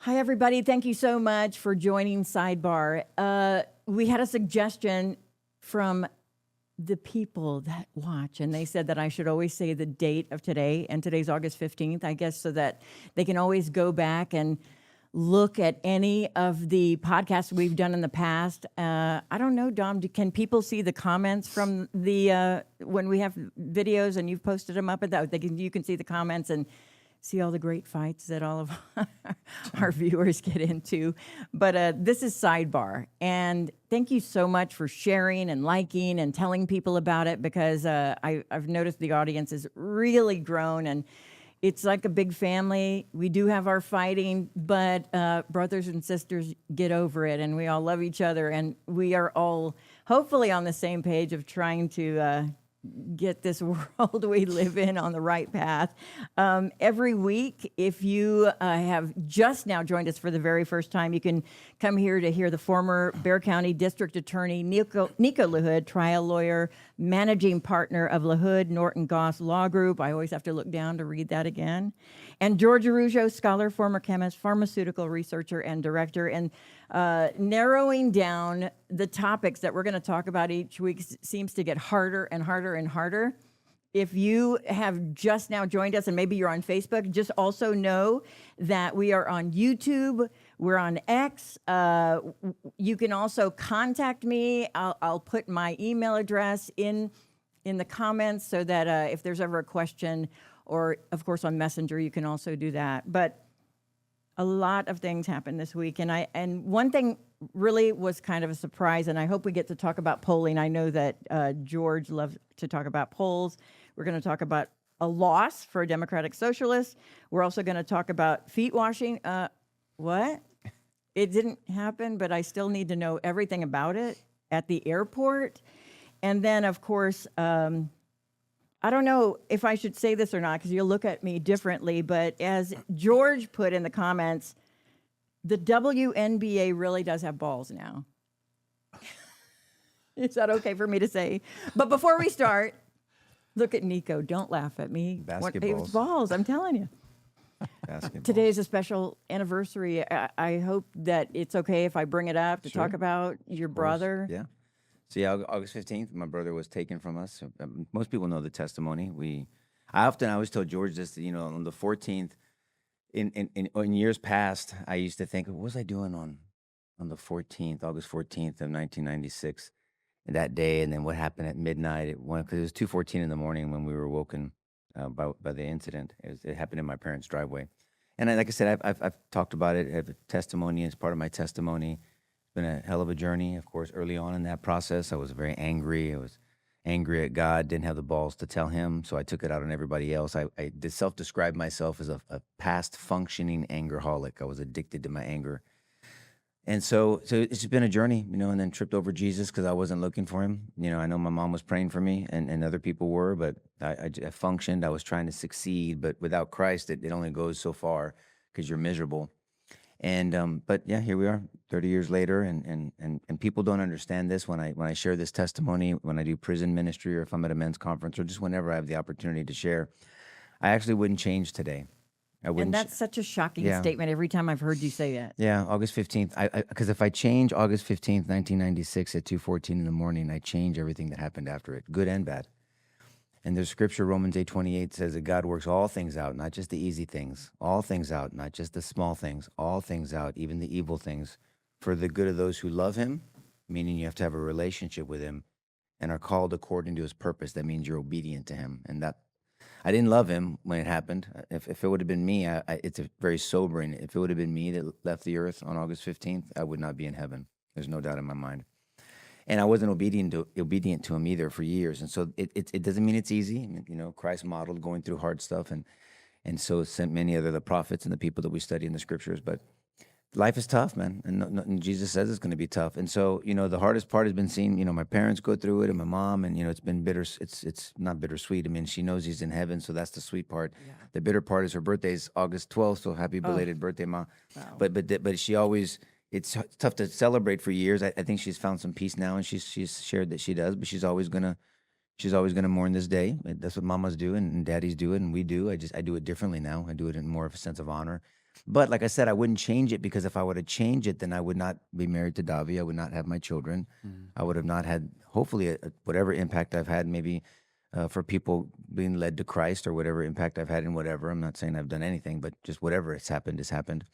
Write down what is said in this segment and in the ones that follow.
Hi, everybody. Thank you so much for joining Sidebar. We had a suggestion from the people that watch, and they said that I should always say the date of today, and today's August 15th, I guess, so that they can always go back and look at any of the podcasts we've done in the past. I don't know, Dom, can people see the comments from the, when we have videos and you've posted them up at that, you can see the comments and see all the great fights that all of our viewers get into. But this is Sidebar. And thank you so much for sharing and liking and telling people about it, because I've noticed the audience has really grown, and it's like a big family. We do have our fighting, but brothers and sisters, get over it, and we all love each other, and we are all hopefully on the same page of trying to get this world we live in on the right path. Every week, if you have just now joined us for the very first time, you can come here to hear the former Bexar County District Attorney Nico LaHood, trial lawyer, managing partner of LaHood Norton Goss Law Group. I always have to look down to read that again. And George Araujo, scholar, former chemist, pharmaceutical researcher, and director. And narrowing down the topics that we're going to talk about each week seems to get harder and harder and harder. If you have just now joined us, and maybe you're on Facebook, just also know that we are on YouTube. We're on X. You can also contact me. I'll put my email address in the comments so that if there's ever a question, or of course on Messenger, you can also do that. But a lot of things happened this week, and one thing really was kind of a surprise, and I hope we get to talk about polling. I know that George loves to talk about polls. We're going to talk about a loss for Democratic Socialists. We're also going to talk about feet washing. What? It didn't happen, but I still need to know everything about it at the airport. And then, of course, I don't know if I should say this or not, because you'll look at me differently, but as George put in the comments, the WNBA really does have balls now. Is that okay for me to say? But before we start, look at Nico. Don't laugh at me. Basketballs. It's balls, I'm telling you. Basketballs. Today is a special anniversary. I hope that it's okay if I bring it up to talk about your brother. Yeah. So yeah, August 15th, my brother was taken from us. Most people know the testimony. I always tell George this, on the 14th, in years past, I used to think, what was I doing on the 14th, August 14th of 1996, that day, and then what happened at midnight? Because it was 2:14 in the morning when we were woken by the incident. It happened in my parents' driveway. And like I said, I've talked about it. I have a testimony as part of my testimony. It's been a hell of a journey, of course. Early on in that process, I was very angry. I was angry at God, didn't have the balls to tell him, so I took it out on everybody else. I self-described myself as a past functioning angerholic. I was addicted to my anger. And so it's been a journey, and then tripped over Jesus because I wasn't looking for him. I know my mom was praying for me and other people were, but I functioned. I was trying to succeed, but without Christ, it only goes so far because you're miserable. And but yeah, here we are 30 years later, and people don't understand this when I share this testimony, when I do prison ministry, or if I'm at a men's conference, or just whenever I have the opportunity to share. I actually wouldn't change today. I wouldn't. And that's such a shocking statement every time I've heard you say that. Yeah, August 15th. Because if I change August 15th, 1996 at 2:14 in the morning, I change everything that happened after it, good and bad. And there's scripture, Romans 8:28 says that God works all things out, not just the easy things, all things out, not just the small things, all things out, even the evil things, for the good of those who love him, meaning you have to have a relationship with him, and are called according to his purpose. That means you're obedient to him. And that, I didn't love him when it happened. If it would have been me, it's very sobering. If it would have been me that left the earth on August 15th, I would not be in heaven. There's no doubt in my mind. And I wasn't obedient to him either for years. And so it doesn't mean it's easy. Christ modeled going through hard stuff, and so sent many other the prophets and the people that we study in the scriptures. But life is tough, man, and Jesus says it's going to be tough. And so the hardest part has been seeing my parents go through it, and my mom, and it's been bitter. It's not bittersweet. I mean, she knows he's in heaven, so that's the sweet part. Yeah. The bitter part is her birthday is August 12th, so happy belated birthday, Ma. Wow. But she always. It's tough to celebrate for years. I think she's found some peace now, and she's shared that she does. But she's always gonna mourn this day. That's what mamas do, and daddies do it, and we do. I do it differently now. I do it in more of a sense of honor. But like I said, I wouldn't change it, because if I were to change it, then I would not be married to Davi. I would not have my children. I would have not had, hopefully, whatever impact I've had, maybe for people being led to Christ, or whatever impact I've had in whatever. I'm not saying I've done anything, but just whatever has happened.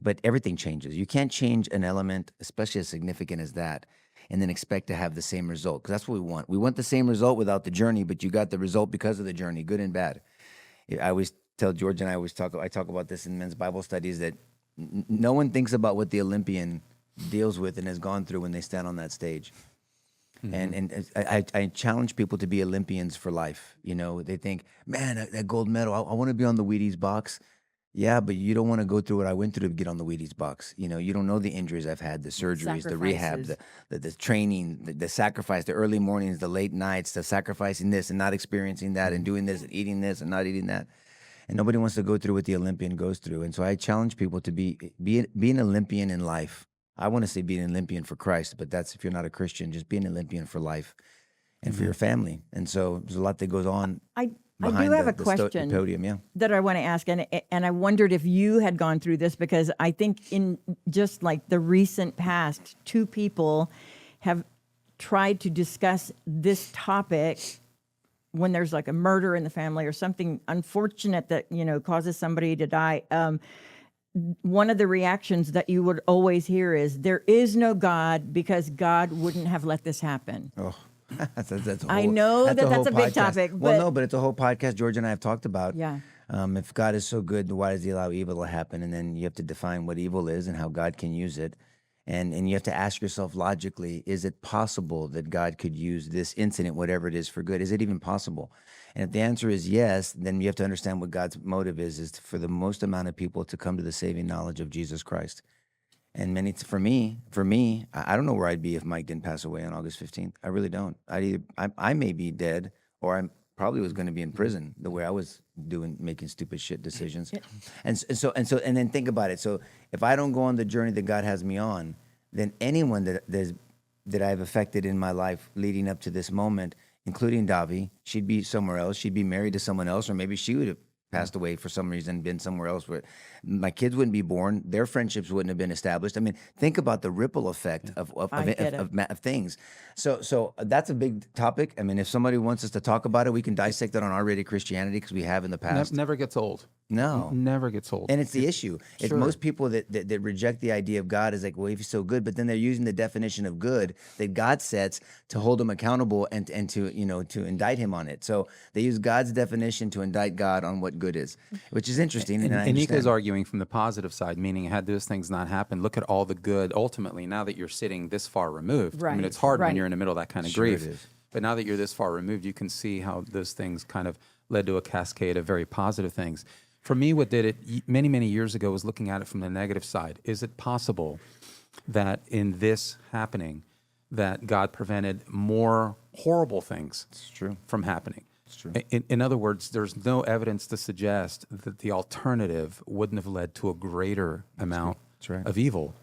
But everything changes. You can't change an element, especially as significant as that, and then expect to have the same result, because that's what we want. We want the same result without the journey, but you got the result because of the journey, good and bad. I always tell George, and I talk about this in men's Bible studies, that no one thinks about what the Olympian deals with and has gone through when they stand on that stage. And I challenge people to be Olympians for life. You know, they think, man, that gold medal, I want to be on the Wheaties box. Yeah, but you don't want to go through what I went through to get on the Wheaties box. You know, you don't know the injuries I've had, the surgeries, the rehab, the training, the sacrifice, the early mornings, the late nights, the sacrificing this and not experiencing that, and doing this and eating this and not eating that. And nobody wants to go through what the Olympian goes through. And so I challenge people to be an Olympian in life. I want to say be an Olympian for Christ, but that's if you're not a Christian, just be an Olympian for life and for your family. And so there's a lot that goes on. I do have a question podium, that I want to ask, and I wondered if you had gone through this, because I think in just like the recent past, 2 people have tried to discuss this topic when there's like a murder in the family or something unfortunate that, you know, causes somebody to die. One of the reactions that you would always hear is, there is no God because God wouldn't have let this happen. Oh. That's a whole, I know that's a big podcast. topic. Well, no, but it's a whole podcast George and I have talked about. Yeah. If God is so good, why does he allow evil to happen? And then you have to define what evil is and how God can use it. And you have to ask yourself logically, is it possible that God could use this incident, whatever it is, for good? Is it even possible? And if the answer is yes, then you have to understand what God's motive is for the most amount of people to come to the saving knowledge of Jesus Christ. And for me, I don't know where I'd be if Mike didn't pass away on August 15th. I really don't. I may be dead, or I probably was going to be in prison the way I was making stupid shit decisions. And then think about it. So if I don't go on the journey that God has me on, then anyone that I've affected in my life leading up to this moment, including Davi, she'd be somewhere else. She'd be married to someone else, or maybe she would have passed away for some reason, been somewhere else where my kids wouldn't be born, their friendships wouldn't have been established. I mean, think about the ripple effect of things. So that's a big topic. I mean, if somebody wants us to talk about it, we can dissect it on R-Rated Christianity, because we have in the past. Never gets old. No. Never gets old. And it's the issue. It's most people that reject the idea of God is like, well, if he's so good, but then they're using the definition of good that God sets to hold him accountable and to, you know, to indict him on it. So they use God's definition to indict God on what good is, which is interesting. And Nico's arguing from the positive side, meaning had those things not happened, look at all the good ultimately now that you're sitting this far removed. Right. I mean, it's hard when you're in the middle of that kind of grief. It is. But now that you're this far removed, you can see how those things kind of led to a cascade of very positive things. For me, what did it many, many years ago was looking at it from the negative side. Is it possible that in this happening that God prevented more horrible things from happening? It's true. In other words, there's no evidence to suggest that the alternative wouldn't have led to a greater amount of evil.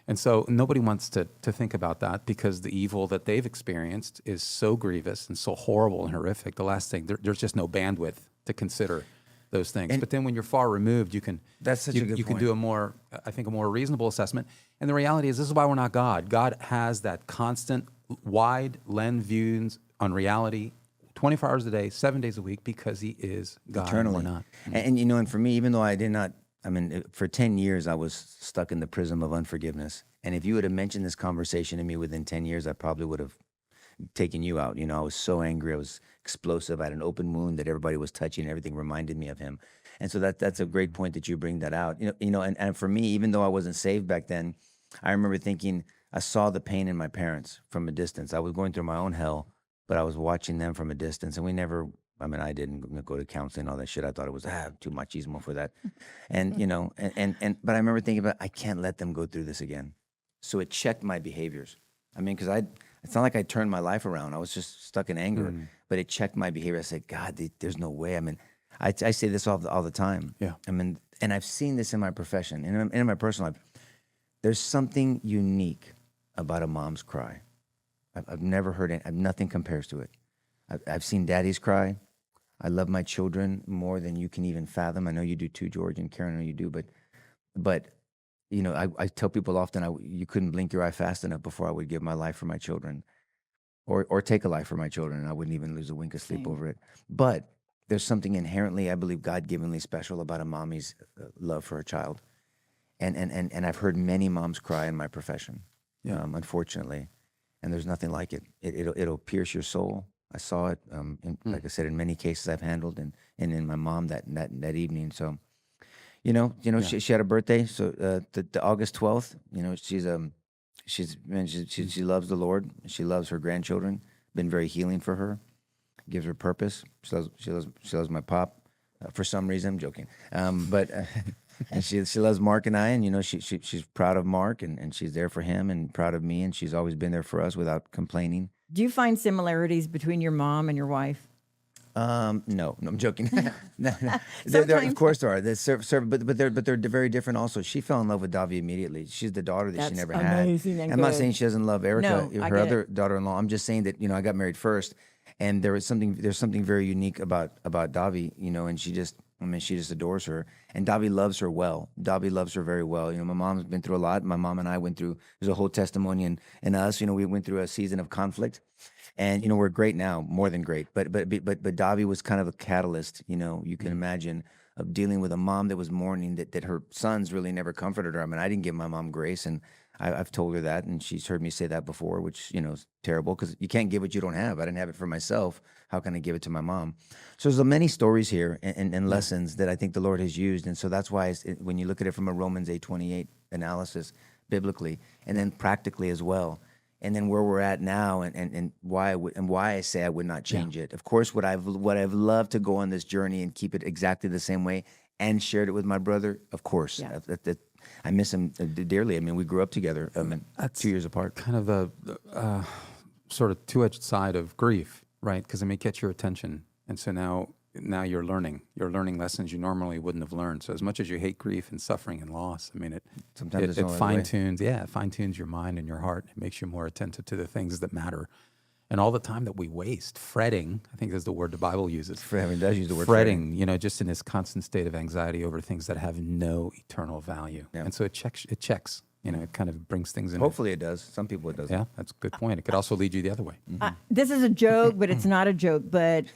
And so nobody wants to think about that, because the evil that they've experienced is so grievous and so horrible and horrific. The last thing, there's just no bandwidth to consider those things. But then when you're far removed, you can can do a more reasonable assessment. And the reality is, this is why we're not God. God has that constant wide lens views on reality 24 hours a day, 7 days a week, because he is God. Eternally. And we're not. And you know, and for me, even though I did not, I mean, for 10 years, I was stuck in the prism of unforgiveness. And if you would have mentioned this conversation to me within 10 years, I probably would have taken you out. You know, I was so angry. I was explosive. I had an open wound that everybody was touching. Everything reminded me of him. And so that's a great point that you bring that out. And for me, even though I wasn't saved back then, I remember thinking, I saw the pain in my parents from a distance. I was going through my own hell, but I was watching them from a distance. And I didn't go to counseling and all that shit. I thought it was too machismo for that. And, you know, but I remember thinking I can't let them go through this again. So it checked my behaviors. I mean, because it's not like I turned my life around. I was just stuck in anger, but it checked my behavior. I said, God, there's no way. I mean, I say this all the time. Yeah. I mean, and I've seen this in my profession and in my personal life. There's something unique about a mom's cry. I've never heard it. Nothing compares to it. I've seen daddies cry. I love my children more than you can even fathom. I know you do too, George, and Karen, I know you do. But but you know, I tell people often, you couldn't blink your eye fast enough before I would give my life for my children, or take a life for my children, and I wouldn't even lose a wink of sleep Same. over it. But there's something inherently, I believe, God-givenly special about a mommy's love for her child, and I've heard many moms cry in my profession, unfortunately, and there's nothing like it. It'll pierce your soul. I saw it, like I said, in many cases I've handled, and in my mom that evening. So, you know, she had a birthday, so the August 12th. You know, she loves the Lord. She loves her grandchildren. Been very healing for her. Gives her purpose. She loves my pop. For some reason, I'm joking. But and she loves Mark and I, and you know, she's proud of Mark, and she's there for him, and proud of me, and she's always been there for us without complaining. Do you find similarities between your mom and your wife? No, I'm joking. No. There, of course there are. But they're very different also. She fell in love with Davi immediately. She's the daughter that she That's never had. amazing and I'm not good. saying she doesn't love Erica, No, I her get other it. daughter-in-law. I'm just saying that, you know, I got married first, and there's something very unique about Davi, you know, and she just adores her, and Davi loves her well. Davi loves her very well. You know, my mom's been through a lot. My mom and I went through. There's a whole testimony in us. You know, we went through a season of conflict. And you know, we're great now, more than great. But Davi was kind of a catalyst. You know, you can imagine, of dealing with a mom that was mourning that her sons really never comforted her. I mean, I didn't give my mom grace, and I've told her that, and she's heard me say that before, which, you know, is terrible, because you can't give what you don't have. I didn't have it for myself. How can I give it to my mom? So there's many stories here and lessons that I think the Lord has used, and so that's why when you look at it from a Romans 8:28 analysis, biblically, and then practically as well. And then where we're at now, and why I say I would not change it. Of course, what I've loved to go on this journey and keep it exactly the same way, and shared it with my brother. Of course, I miss him dearly. I mean, we grew up together. 2 years apart. Kind of the sort of two-edged side of grief, right? Because it may catch your attention, and so now you're learning lessons you normally wouldn't have learned. So as much as you hate grief and suffering and loss, I mean, it fine-tunes your mind and your heart. It makes you more attentive to the things that matter. And all the time that we waste fretting, I think is the word the Bible uses. It does use the word fretting, you know, just in this constant state of anxiety over things that have no eternal value. Yeah. And so it checks, you know, it kind of brings things in. Hopefully it does. Some people it doesn't. Yeah, that's a good point. It could also lead you the other way. This is a joke, but it's not a joke. But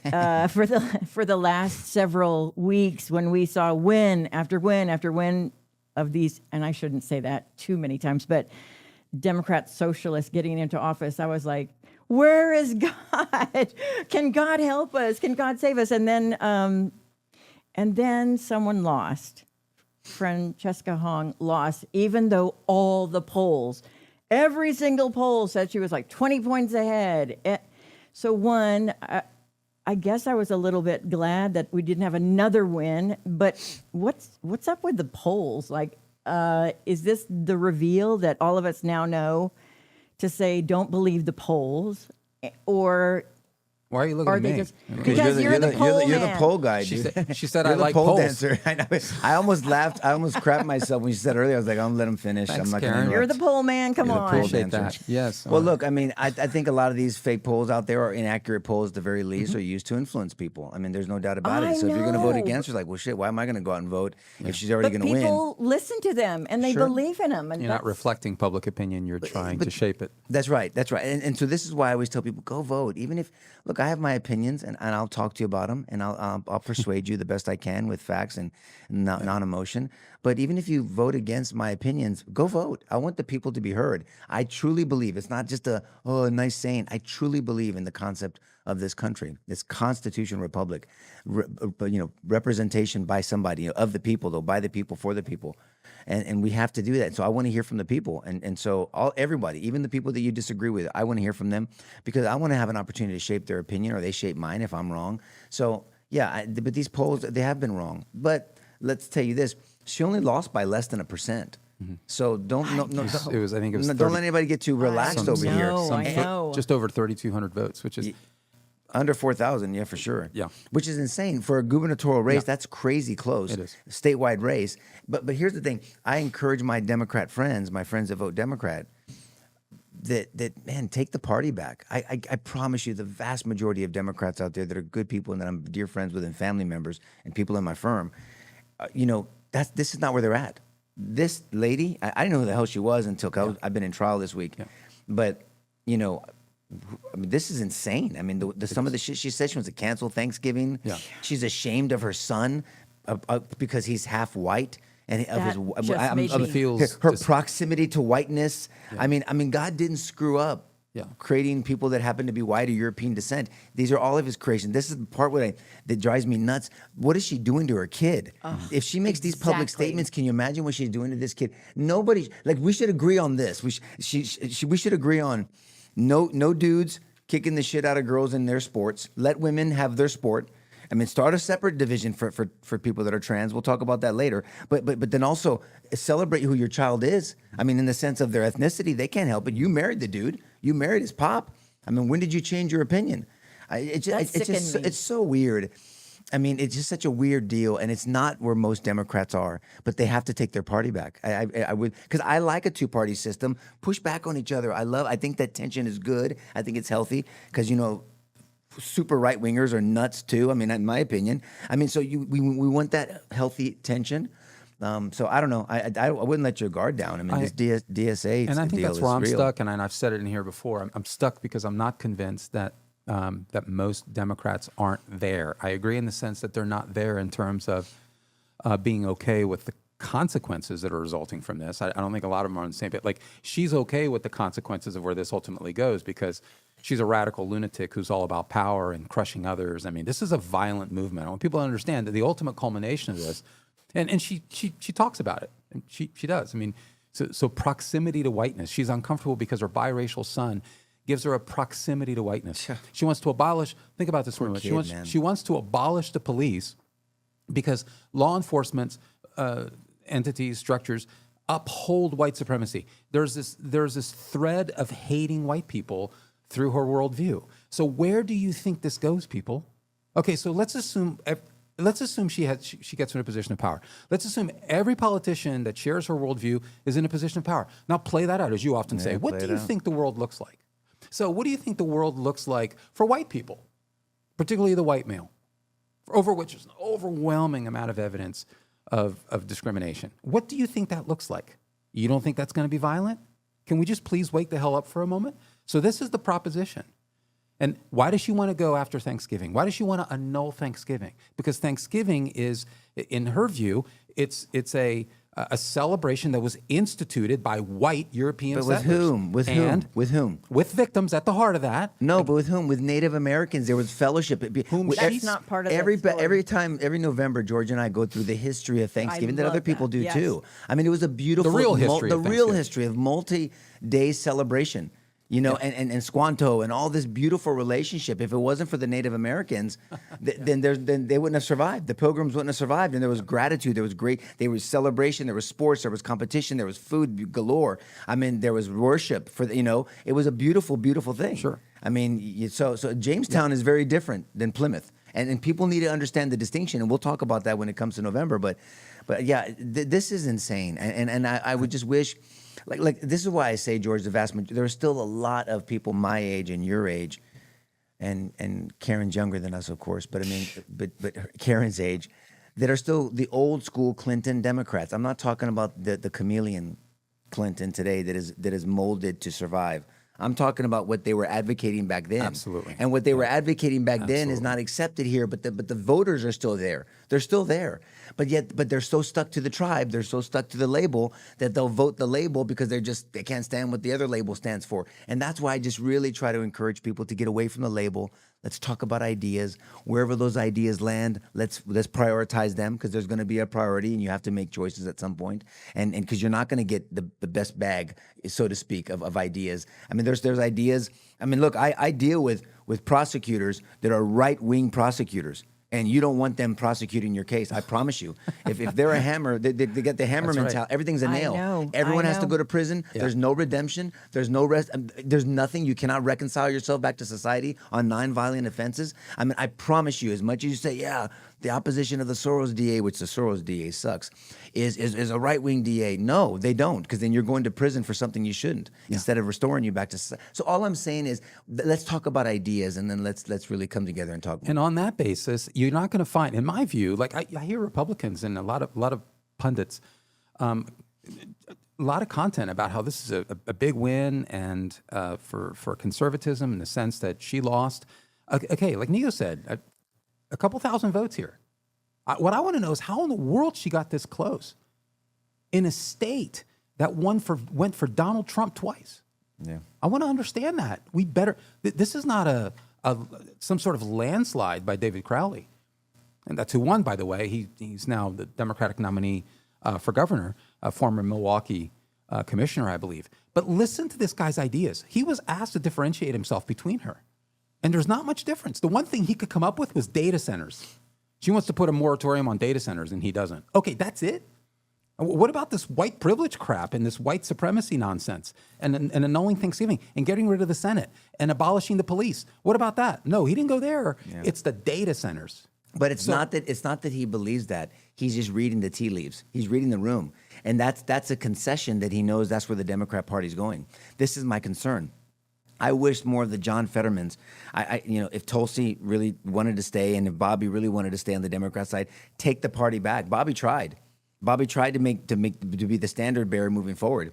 for the last several weeks, when we saw win after win after win of these, and I shouldn't say that too many times, but Democrat socialists getting into office, I was like, where is God? Can God help us? Can God save us? And then someone lost. Francesca Hong lost, even though all the polls, every single poll said she was like 20 points ahead. So I guess I was a little bit glad that we didn't have another win, but what's up with the polls? Like, is this the reveal that all of us now know to say, don't believe the polls? Or why are you looking at me? Because you're the poll man. You're the poll guy, dude. She said you're I the like pole polls. dancer. I know. I almost laughed. I almost crapped myself when she said earlier. I was like, I'm gonna let him finish. Thanks, I'm not Karen. going to You're the poll man. Come on. Appreciate that. Yes. Well, look, I mean, I think a lot of these fake polls out there, are inaccurate polls at the very least, are used to influence people. I mean, there's no doubt about it. So if you're going to vote against her, like, well, shit, why am I going to go out and vote if she's already going to win? People listen to them and they believe in them. And you're not reflecting public opinion. You're trying to shape it. That's right. That's right. And so this is why I always tell people, go vote. Even if, look, I have my opinions, and I'll talk to you about them, and I'll persuade you the best I can with facts and non-emotion. But even if you vote against my opinions, go vote. I want the people to be heard. I truly believe it's not just a nice saying. I truly believe in the concept of this country, this Constitution Republic, representation by somebody, of the people, though, by the people, for the people. And we have to do that. So I want to hear from the people. And so everybody, even the people that you disagree with, I want to hear from them, because I want to have an opportunity to shape their opinion, or they shape mine if I'm wrong. So yeah, but these polls, they have been wrong. But let's tell you this, she only lost by less than 1%. So don't let anybody get too relaxed over here. I know. Just over 3,200 votes, which is under 4,000, yeah, for sure. Yeah. Which is insane. For a gubernatorial race, that's crazy close. It is. Statewide race. But here's the thing. I encourage my Democrat friends, my friends that vote Democrat, that man, take the party back. I promise you, the vast majority of Democrats out there that are good people and that I'm dear friends with, and family members and people in my firm, this is not where they're at. this lady, I didn't know who the hell she was until I've been in trial this week. Yeah. But, you know, I mean, this is insane. I mean, some of the shit she said, she wants to cancel Thanksgiving. Yeah. She's ashamed of her son because he's half white. And her proximity to whiteness. Yeah. I mean, God didn't screw up creating people that happen to be white or European descent. These are all of his creation. This is the part that drives me nuts. What is she doing to her kid? If she makes these public statements, can you imagine what she's doing to this kid? Nobody, like, we should agree on this. We should agree on no dudes kicking the shit out of girls in their sports. Let women have their sport. I mean, start a separate division for people that are trans. We'll talk about that later. But then also celebrate who your child is. I mean, in the sense of their ethnicity, they can't help it. You married the dude. You married his pop. I mean, when did you change your opinion? It's so weird. I mean, it's just such a weird deal, and it's not where most Democrats are. But they have to take their party back. I would, because I like a two-party system. Push back on each other. I think that tension is good. I think it's healthy because, you know, super right wingers are nuts too. I mean, in my opinion. I mean, so we want that healthy tension. So I don't know. I wouldn't let your guard down. I mean, this DSA and I think deal that's where I'm real. stuck. And I've said it in here before. I'm stuck because I'm not convinced that most Democrats aren't there. I agree in the sense that they're not there in terms of being okay with the consequences that are resulting from this. I don't think a lot of them are on the same page. Like, she's okay with the consequences of where this ultimately goes because she's a radical lunatic who's all about power and crushing others. I mean, this is a violent movement. I want people to understand that the ultimate culmination of this, and she talks about it. And she does. I mean, so proximity to whiteness. She's uncomfortable because her biracial son gives her a proximity to whiteness. She wants to abolish, think about this for a moment. She wants to abolish the police because law enforcement entities, structures uphold white supremacy. There's this thread of hating white people through her worldview. So where do you think this goes, people? Okay, so let's assume she gets in a position of power. Let's assume every politician that shares her worldview is in a position of power. Now play that out, as you often say. What do you think the world looks like? So what do you think the world looks like for white people, particularly the white male, over which is an overwhelming amount of evidence of discrimination? What do you think that looks like? You don't think that's going to be violent? Can we just please wake the hell up for a moment? So this is the proposition. And why does she want to go after Thanksgiving? Why does she want to annul Thanksgiving? Because Thanksgiving is, in her view, it's a celebration that was instituted by white European settlers. But with whom? With whom? With victims at the heart of that. No, but with whom? With Native Americans. There was fellowship. That's not part of every November, George and I go through the history of Thanksgiving that other people do too. I mean, it was a beautiful, the real history of multi-day celebration. You know, and Squanto and all this beautiful relationship. If it wasn't for the Native Americans, then they wouldn't have survived. The Pilgrims wouldn't have survived. And there was gratitude. There was celebration. There was sports. There was competition. There was food galore. I mean, there was worship it was a beautiful, beautiful thing. Sure. I mean, so Jamestown is very different than Plymouth, and people need to understand the distinction. And we'll talk about that when it comes to November. But yeah, this is insane. And I would just wish. Like this is why I say, George, the vast majority, there are still a lot of people my age and your age, and Karen's younger than us, of course, but I mean, but Karen's age, that are still the old school Clinton Democrats. I'm not talking about the chameleon Clinton today that is molded to survive. I'm talking about what they were advocating back then. Absolutely. And what they were advocating back then is not accepted here, but the voters are still there. They're still there. But they're so stuck to the tribe, they're so stuck to the label that they'll vote the label because they can't stand what the other label stands for. And that's why I just really try to encourage people to get away from the label. Let's talk about ideas. Wherever those ideas land, let's prioritize them, because there's going to be a priority and you have to make choices at some point. And because you're not going to get the best bag, so to speak, of ideas. I mean, there's ideas. I mean, look, I deal with prosecutors that are right-wing prosecutors. And you don't want them prosecuting your case. I promise you. If they're a hammer, they get the hammer mentality. Right. Everything's a nail. I know. Everyone has to go to prison. Yeah. There's no redemption. There's no rest. There's nothing. You cannot reconcile yourself back to society on non-violent offenses. I mean, I promise you, as much as you say, yeah, the opposition of the Soros DA, which the Soros DA sucks, is a right-wing DA. No, they don't, because then you're going to prison for something you shouldn't, instead of restoring you back to society. So all I'm saying is, let's talk about ideas, and then let's really come together and talk. And on that basis, you're not going to find, in my view, like I hear Republicans and a lot of pundits a lot of content about how this is a big win and for conservatism in the sense that she lost. Okay, like Nico said, a couple thousand votes here. What I want to know is how in the world she got this close in a state that went for Donald Trump twice. Yeah, I want to understand that. We better. This is not some sort of landslide by David Crowley, and that's who won, by the way. He's now the Democratic nominee for governor, a former Milwaukee commissioner, I believe. But listen to this guy's ideas. He was asked to differentiate himself between her, and there's not much difference. The one thing he could come up with was data centers. She wants to put a moratorium on data centers, and he doesn't. Okay, that's it. What about this white privilege crap and this white supremacy nonsense and annulling Thanksgiving and getting rid of the Senate and abolishing the police? What about that? No, he didn't go there. Yeah. It's the data centers. But it's not that he believes that. He's just reading the tea leaves. He's reading the room. And that's a concession that he knows that's where the Democrat Party's going. This is my concern. I wish more of the John Fettermans, if Tulsi really wanted to stay and if Bobby really wanted to stay on the Democrat side, take the party back. Bobby tried. Bobby tried to be the standard bearer moving forward,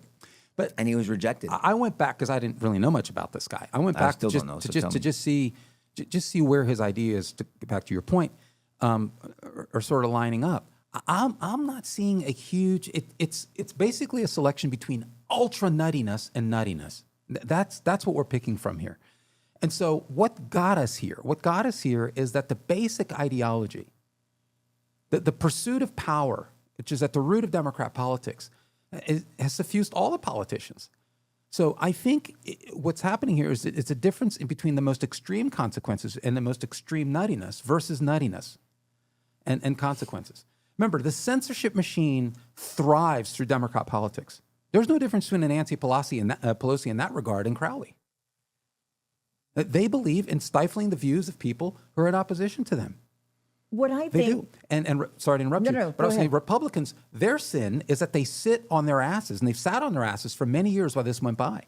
and he was rejected. I went back because I didn't really know much about this guy. I went back to just see where his ideas, to get back to your point, are sort of lining up. I'm not seeing a huge. It's basically a selection between ultra nuttiness and nuttiness. That's what we're picking from here. And so what got us here? What got us here is that the basic ideology, the pursuit of power, which is at the root of Democrat politics, has suffused all the politicians. So I think what's happening here is it's a difference in between the most extreme consequences and the most extreme nuttiness versus nuttiness and consequences. Remember, the censorship machine thrives through Democrat politics. There's no difference between Nancy Pelosi in that regard and Crowley. They believe in stifling the views of people who are in opposition to them. What I think, they do, and sorry to interrupt you, but I was saying Republicans, their sin is that they sit on their asses, and they've sat on their asses for many years while this went by.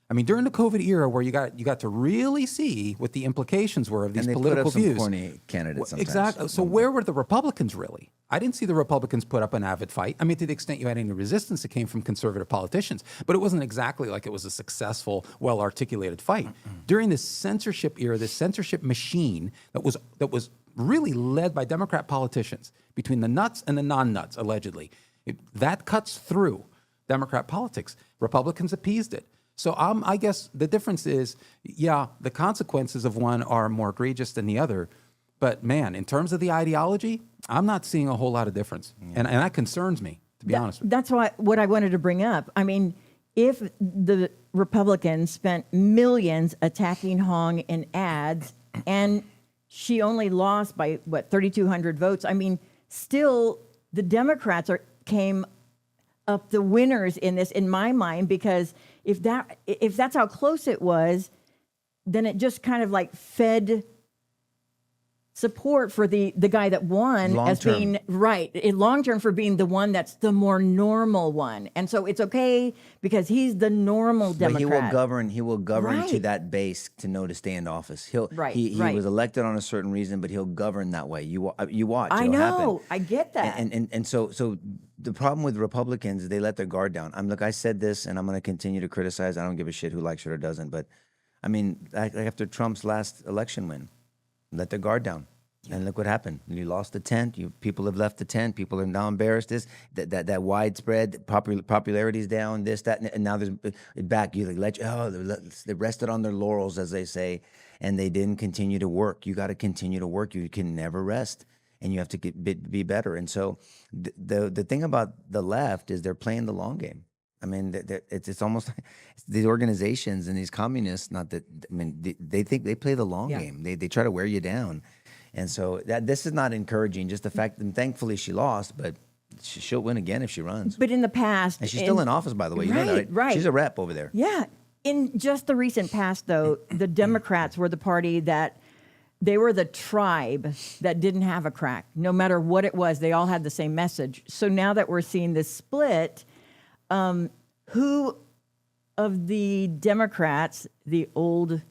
I mean, during the COVID era, where you got to really see what the implications were of these political views. And they put up some corny candidates sometimes. Exactly. So where were the Republicans really? I didn't see the Republicans put up an avid fight. I mean, to the extent you had any resistance, it came from conservative politicians, but it wasn't exactly like it was a successful, well-articulated fight. During this censorship era, this censorship machine that was really led by Democrat politicians, between the nuts and the non-nuts, allegedly, that cuts through Democrat politics. Republicans appeased it. So I guess the difference is, the consequences of one are more egregious than the other. But man, in terms of the ideology, I'm not seeing a whole lot of difference. And that concerns me, to be honest with you. That's what I wanted to bring up. I mean, if the Republicans spent millions attacking Hong in ads and she only lost by, 3,200 votes, I mean, still the Democrats came up the winners in this, in my mind, because if that's how close it was, then it just kind of like fed support for the guy that won being right in long term, for being the one that's the more normal one. And so it's okay because he's the normal Democrat. But he will govern to that base to know to stay in office. He was elected on a certain reason, but he'll govern that way. You watch. I know. I get that. And so the problem with Republicans is they let their guard down. I said this, and I'm going to continue to criticize. I don't give a shit who likes it or doesn't. But I mean, after Trump's last election win, let their guard down. Yeah. And look what happened. You lost the tent. People have left the tent. People are now embarrassed. That widespread popularity is down. This, that, and now there's back. They rested on their laurels, as they say, and they didn't continue to work. You got to continue to work. You can never rest, and you have to be better. And so the thing about the left is they're playing the long game. I mean, it's almost like these organizations and these communists. They think they play the long game. They try to wear you down. And so this is not encouraging, just the fact, and thankfully she lost, but she'll win again if she runs. But in the past... And she's still in office, by the way. You know that, right? Right. She's a rep over there. Yeah. In just the recent past, though, the Democrats were the party they were the tribe that didn't have a crack. No matter what it was, they all had the same message. So now that we're seeing this split, who of the Democrats, the old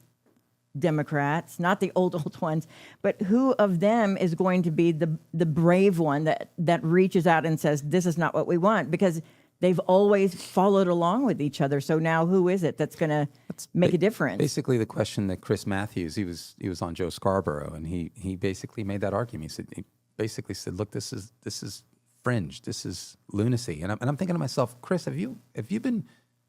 Democrats, not the old ones, but who of them is going to be the brave one that reaches out and says, this is not what we want? Because they've always followed along with each other. So now who is it that's going to make a difference? Basically, the question that Chris Matthews, he was on Joe Scarborough, and he basically made that argument. He basically said, "Look, this is fringe. This is lunacy." And I'm thinking to myself, Chris, have you been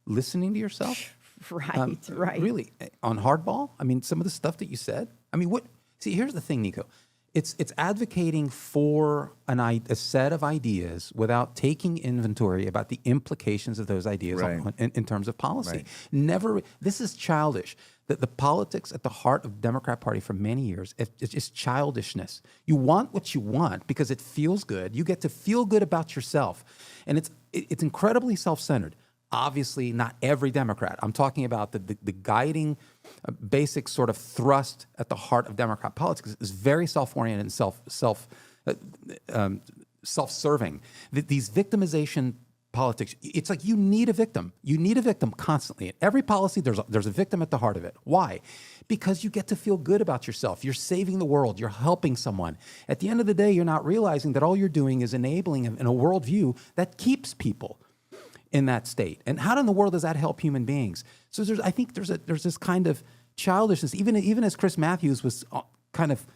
listening to yourself? Right, right. Really, on hardball? I mean, some of the stuff that you said. I mean, what? See, here's the thing, Nico. It's advocating for a set of ideas without taking inventory about the implications of those ideas in terms of policy. Right. Never. This is childish. The politics at the heart of the Democrat Party for many years, it's just childishness. You want what you want because it feels good. You get to feel good about yourself, and it's incredibly self-centered. Obviously, not every Democrat. I'm talking about the guiding, basic sort of thrust at the heart of Democrat politics is very self-oriented and self-serving. These victimization politics, it's like you need a victim. You need a victim constantly. In every policy, there's a victim at the heart of it. Why? Because you get to feel good about yourself. You're saving the world. You're helping someone. At the end of the day, you're not realizing that all you're doing is enabling in a worldview that keeps people in that state. And how in the world does that help human beings? So I think there's this kind of childishness, even as Chris Matthews was kind of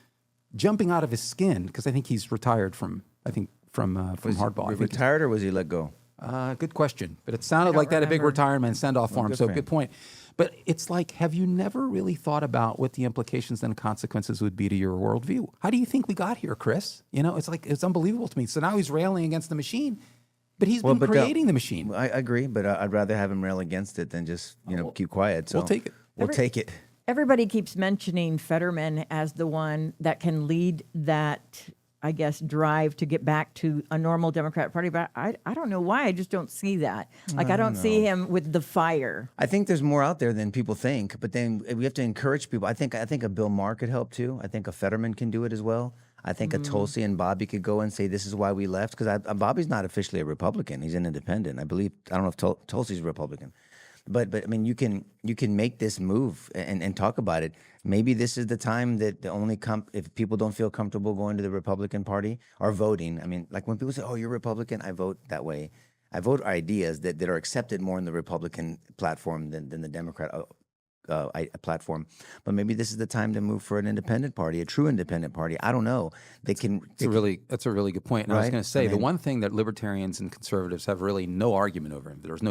jumping out of his skin, because I think he's retired from hardball. Was he retired or was he let go? Good question. But it sounded like that a big retirement send-off for him, so good point. But it's like, have you never really thought about what the implications and consequences would be to your worldview? How do you think we got here, Chris? You know, it's unbelievable to me. So now he's railing against the machine. But he's been creating the machine. I agree, but I'd rather have him rail against it than just keep quiet. So we'll take it. We'll take it. Everybody keeps mentioning Fetterman as the one that can lead that, I guess, drive to get back to a normal Democrat Party. But I don't know why. I just don't see that. Like, I don't see him with the fire. I think there's more out there than people think, but then we have to encourage people. I think a Bill Maher could help too. I think a Fetterman can do it as well. I think a Tulsi and Bobby could go and say, this is why we left. Because Bobby's not officially a Republican. He's an independent. I don't know if Tulsi's a Republican. But I mean, you can make this move and talk about it. Maybe this is the time that if people don't feel comfortable going to the Republican Party or voting. I mean, like when people say, oh, you're Republican, I vote that way. I vote ideas that are accepted more in the Republican platform than the Democrat platform. But maybe this is the time to move for an independent party, a true independent party. I don't know. That's a really good point. And I was going to say, the one thing that libertarians and conservatives have really no argument over, there's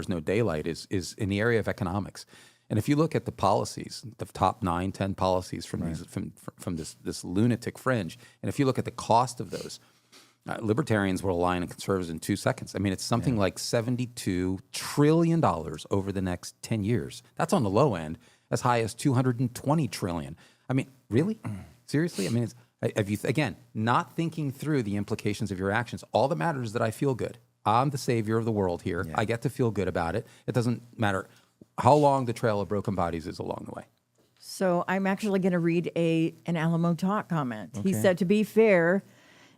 no daylight, is in the area of economics. And if you look at the policies, the top 9, 10 policies from this lunatic fringe, and if you look at the cost of those, libertarians will align and conservatives in 2 seconds. I mean, it's something like $72 trillion over the next 10 years. That's on the low end, as high as $220 trillion. I mean, really? Seriously? I mean, again, not thinking through the implications of your actions. All that matters is that I feel good. I'm the savior of the world here. Yeah. I get to feel good about it. It doesn't matter how long the trail of broken bodies is along the way. So I'm actually going to read an Alamo Talk comment. Okay. He said, to be fair,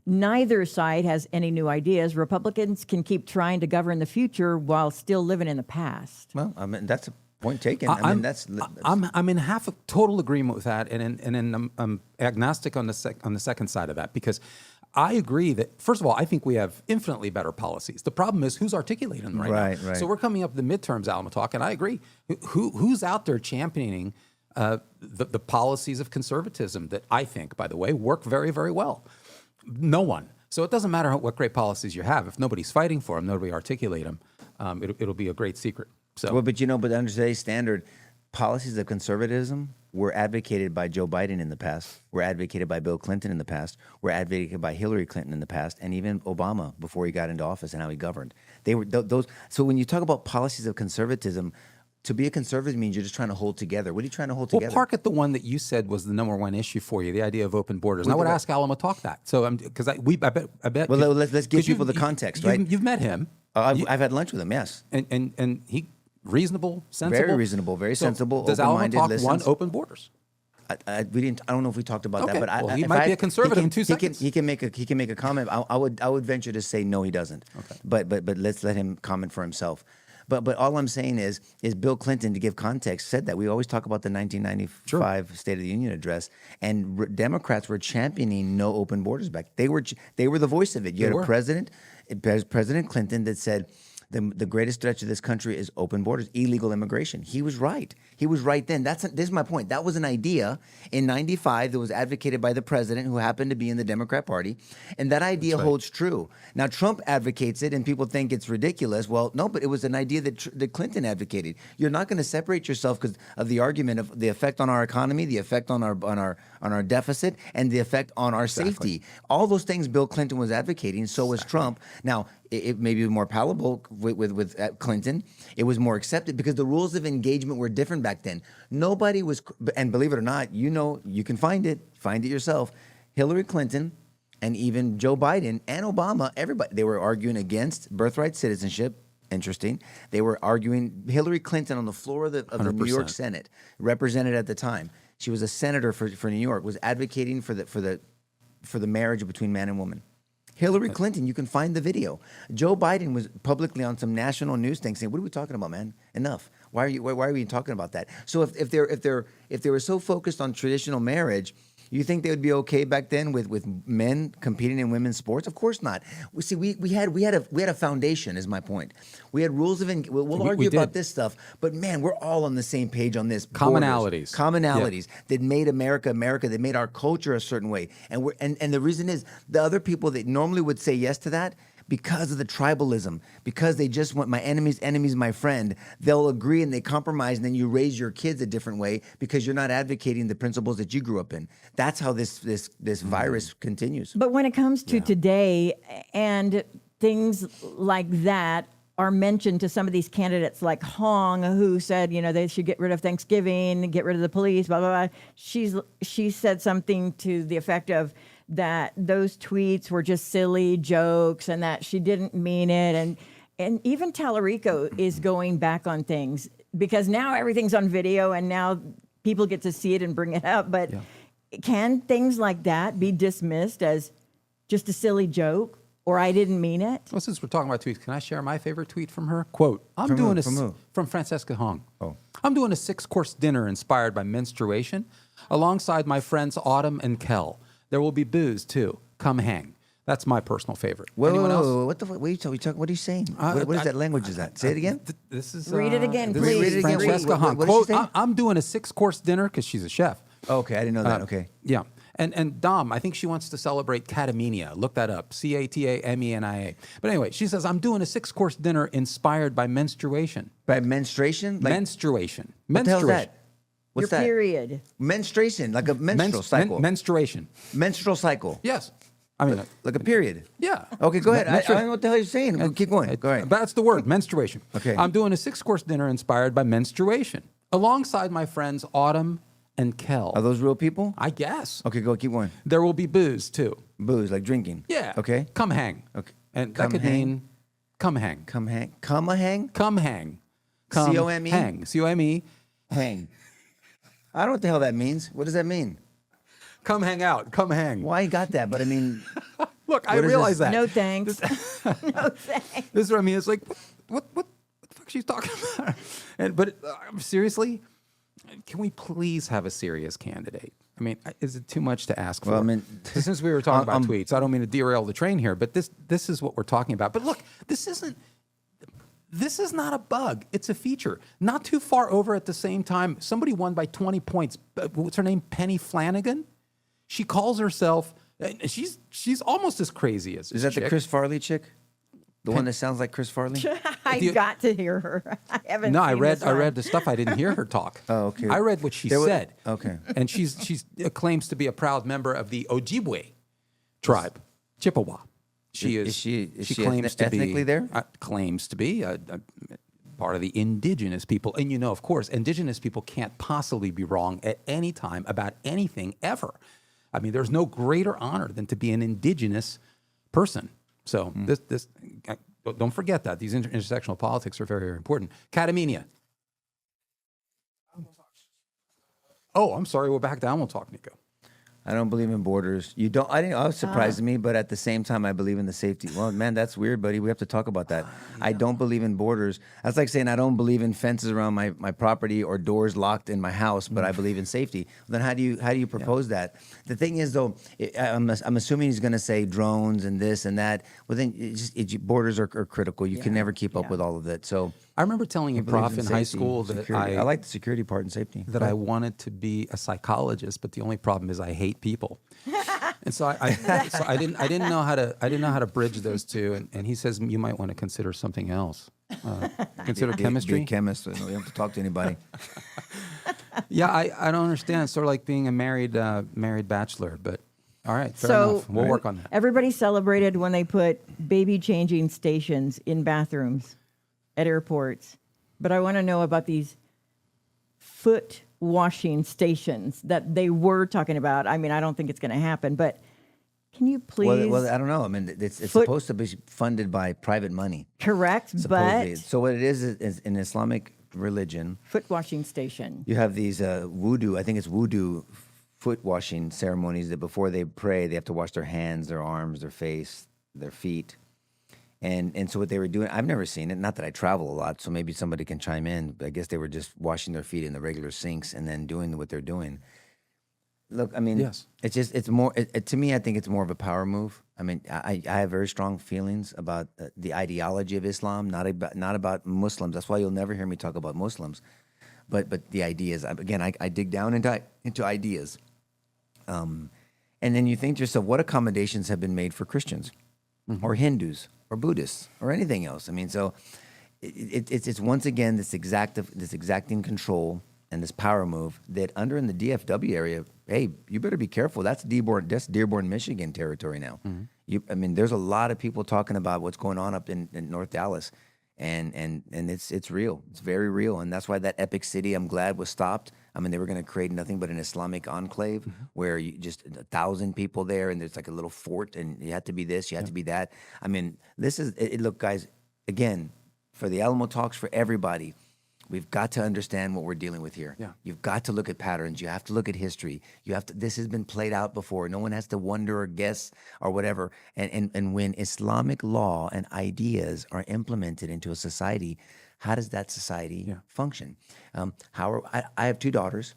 neither side has any new ideas. Republicans can keep trying to govern the future while still living in the past. Well, I mean, that's a point taken. I'm in half a total agreement with that, and I'm agnostic on the second side of that, because I agree that, first of all, I think we have infinitely better policies. The problem is who's articulating them right now. Right. So we're coming up the midterms, Alamo Talk, and I agree. Who's out there championing the policies of conservatism that I think, by the way, work very, very well? No one. So it doesn't matter what great policies you have. If nobody's fighting for them, nobody articulate them, it'll be a great secret. So, well, but under today's standard, policies of conservatism were advocated by Joe Biden in the past, were advocated by Bill Clinton in the past, were advocated by Hillary Clinton in the past, and even Obama before he got into office and how he governed. They were those. So when you talk about policies of conservatism, to be a conservative means you're just trying to hold together. What are you trying to hold together? Well, park at the one that you said was the number one issue for you, the idea of open borders. And I would ask Alamo Talk that. So, because I bet. Well, let's give people the context, right? You've met him. I've had lunch with him. Yes, and he reasonable, sensible, very reasonable, very sensible. Does Alamo Talk listens. want open borders? I don't know if we talked about that, but he might be a conservative in 2 seconds. He can make a comment. I would venture to say no, he doesn't. Okay. But let's let him comment for himself. But all I'm saying is Bill Clinton, to give context, said that. We always talk about the 1995 State of the Union address, and Democrats were championing no open borders back. They were the voice of it. You had a president, President Clinton, that said the greatest threat to this country is open borders, illegal immigration. He was right. He was right then. This is my point. That was an idea in 95 that was advocated by the president who happened to be in the Democrat Party. And that idea holds true. Now, Trump advocates it and people think it's ridiculous. Well, no, but it was an idea that Clinton advocated. You're not going to separate yourself because of the argument of the effect on our economy, the effect on our deficit, and the effect on our safety. All those things Bill Clinton was advocating, so was Trump. Now, it may be more palatable with Clinton. It was more accepted because the rules of engagement were different back then. Nobody was, and believe it or not, you can find it yourself. Hillary Clinton and even Joe Biden and Obama, everybody, they were arguing against birthright citizenship. Interesting. They were arguing Hillary Clinton on the floor of the New York Senate, represented at the time. She was a senator for New York, was advocating for the marriage between man and woman. Hillary Clinton, you can find the video. Joe Biden was publicly on some national news thing saying, "What are we talking about, man? Enough. Why are we talking about that?" So if they were so focused on traditional marriage, you think they would be okay back then with men competing in women's sports? Of course not. We had a foundation. Is my point. We had rules of we'll argue about this stuff, but man, we're all on the same page on this. Commonalities that made America America. That made our culture a certain way, and the reason is the other people that normally would say yes to that, because of the tribalism, because they just want my enemy's enemy's my friend, they'll agree and they compromise, and then you raise your kids a different way because you're not advocating the principles that you grew up in. That's how this virus continues. But when it comes to today and things like that are mentioned to some of these candidates like Hong, who said, they should get rid of Thanksgiving, get rid of the police, blah, blah, blah. She said something to the effect of that those tweets were just silly jokes and that she didn't mean it. And even Tallarico is going back on things because now everything's on video and now people get to see it and bring it up. But can things like that be dismissed as just a silly joke or I didn't mean it? Well, since we're talking about tweets, can I share my favorite tweet from her? Quote, from Francesca Hong. Oh. "I'm doing a 6-course dinner inspired by menstruation alongside my friends Autumn and Kel. There will be booze, too. Come hang." That's my personal favorite. Anyone else? What the fuck? What are you saying? What is that language? Is that? Say it again. This is read it again, this please. is Francesca Hong. Quote, "I'm doing a 6-course dinner," because she's a chef. Oh, okay, I didn't know that. Okay. Yeah. And Dom, I think she wants to celebrate Catamenia. Look that up. Catamenia. But anyway, she says, "I'm doing a 6-course dinner inspired by menstruation." By menstruation? Menstruation. What the hell is that? What's Your that? period. Menstruation, like a menstrual cycle. Menstruation. Menstrual cycle. Yes. I mean, like a period. Yeah. Okay, go ahead. I don't know what the hell you're saying. Keep going. Go ahead. That's the word, menstruation. Okay. "I'm doing a 6-course dinner inspired by menstruation alongside my friends Autumn and Kel." Are those real people? I guess. Okay, go. Keep going. "There will be booze, too." Booze, like drinking. Yeah. Okay. Come hang. Okay. And Come that could hang. mean come hang. Come hang. Come a hang? Come hang. Come C-O-M-E? hang. C-O-M-E. Hang. I don't know what the hell that means. What does that mean? Come hang out. Come hang. Well, I got that, but I mean, Look, I What is realize this? that. No thanks. No thanks. This is what I mean. It's like, what the fuck she's talking about? But seriously, can we please have a serious candidate? I mean, is it too much to ask for? Well, I mean, since we were talking about tweets, I don't mean to derail the train here, but this is what we're talking about. But look, this is not a bug. It's a feature. Not too far over at the same time, somebody won by 20 points. What's her name? Penny Flanagan. She calls herself. She's almost as crazy as is that chick. the Chris Farley chick? The one that sounds like Chris Farley? I got to hear her. I haven't. No, seen I read this one. the stuff. I didn't hear her talk. Oh, okay. I read what she said. Okay. And she's claims to be a proud member of the Ojibwe tribe, Chippewa. She claims to ethnically be there? Claims to be a part of the indigenous people. And of course, indigenous people can't possibly be wrong at any time about anything ever. I mean, there's no greater honor than to be an indigenous person. So don't forget that. These intersectional politics are very, very important. Catamenia. Oh, I'm sorry. We'll back down. We'll talk, Nico. I don't believe in borders. You don't. I didn't. It was surprising me, but at the same time, I believe in the safety. Well, man, that's weird, buddy. We have to talk about that. I don't believe in borders. That's like saying I don't believe in fences around my property or doors locked in my house, but I believe in safety. Then how do you propose that? The thing is, though, I'm assuming he's going to say drones and this and that. Well, then borders are critical. You can never keep up with all of that. So. I remember telling a prof in high school that I like the security part and safety. That I wanted to be a psychologist, but the only problem is I hate people, and so I didn't know how to bridge those two. And he says you might want to consider something else. Consider chemistry. Be a chemist. You don't have to talk to anybody. Yeah, I don't understand. It's sort of like being a married bachelor, but. All right, fair so enough. We'll work on that. Everybody celebrated when they put baby changing stations in bathrooms at airports. But I want to know about these foot washing stations that they were talking about. I mean, I don't think it's going to happen, but can you please? Well, I don't know. I mean, it's supposed to be funded by private money. Correct, Supposedly. but So what it is in Islamic religion, foot washing station. you have these wudu, I think it's wudu foot washing ceremonies that before they pray, they have to wash their hands, their arms, their face, their feet. And so what they were doing, I've never seen it. Not that I travel a lot, so maybe somebody can chime in. But I guess they were just washing their feet in the regular sinks and then doing what they're doing. Look, I mean, Yes. it's more, to me, I think it's more of a power move. I mean, I have very strong feelings about the ideology of Islam, not about Muslims. That's why you'll never hear me talk about Muslims. But the ideas, again, I dig down into ideas. And then you think to yourself, what accommodations have been made for Christians or Hindus or Buddhists or anything else? I mean, so it's once again this exacting control and this power move that under in the DFW area, hey, you better be careful. That's Dearborn, Michigan territory now. I mean, there's a lot of people talking about what's going on up in North Dallas. And it's real. It's very real. And that's why that epic city, I'm glad, was stopped. I mean, they were going to create nothing but an Islamic enclave where you just 1,000 people there, and there's like a little fort, and you had to be this, you had to be that. I mean, this is it. Look, guys, again, for the Alamo Talks, for everybody, we've got to understand what we're dealing with here. Yeah. You've got to look at patterns. You have to look at history. This has been played out before. No one has to wonder or guess or whatever. And when Islamic law and ideas are implemented into a society, how does that society function? I have 2 daughters.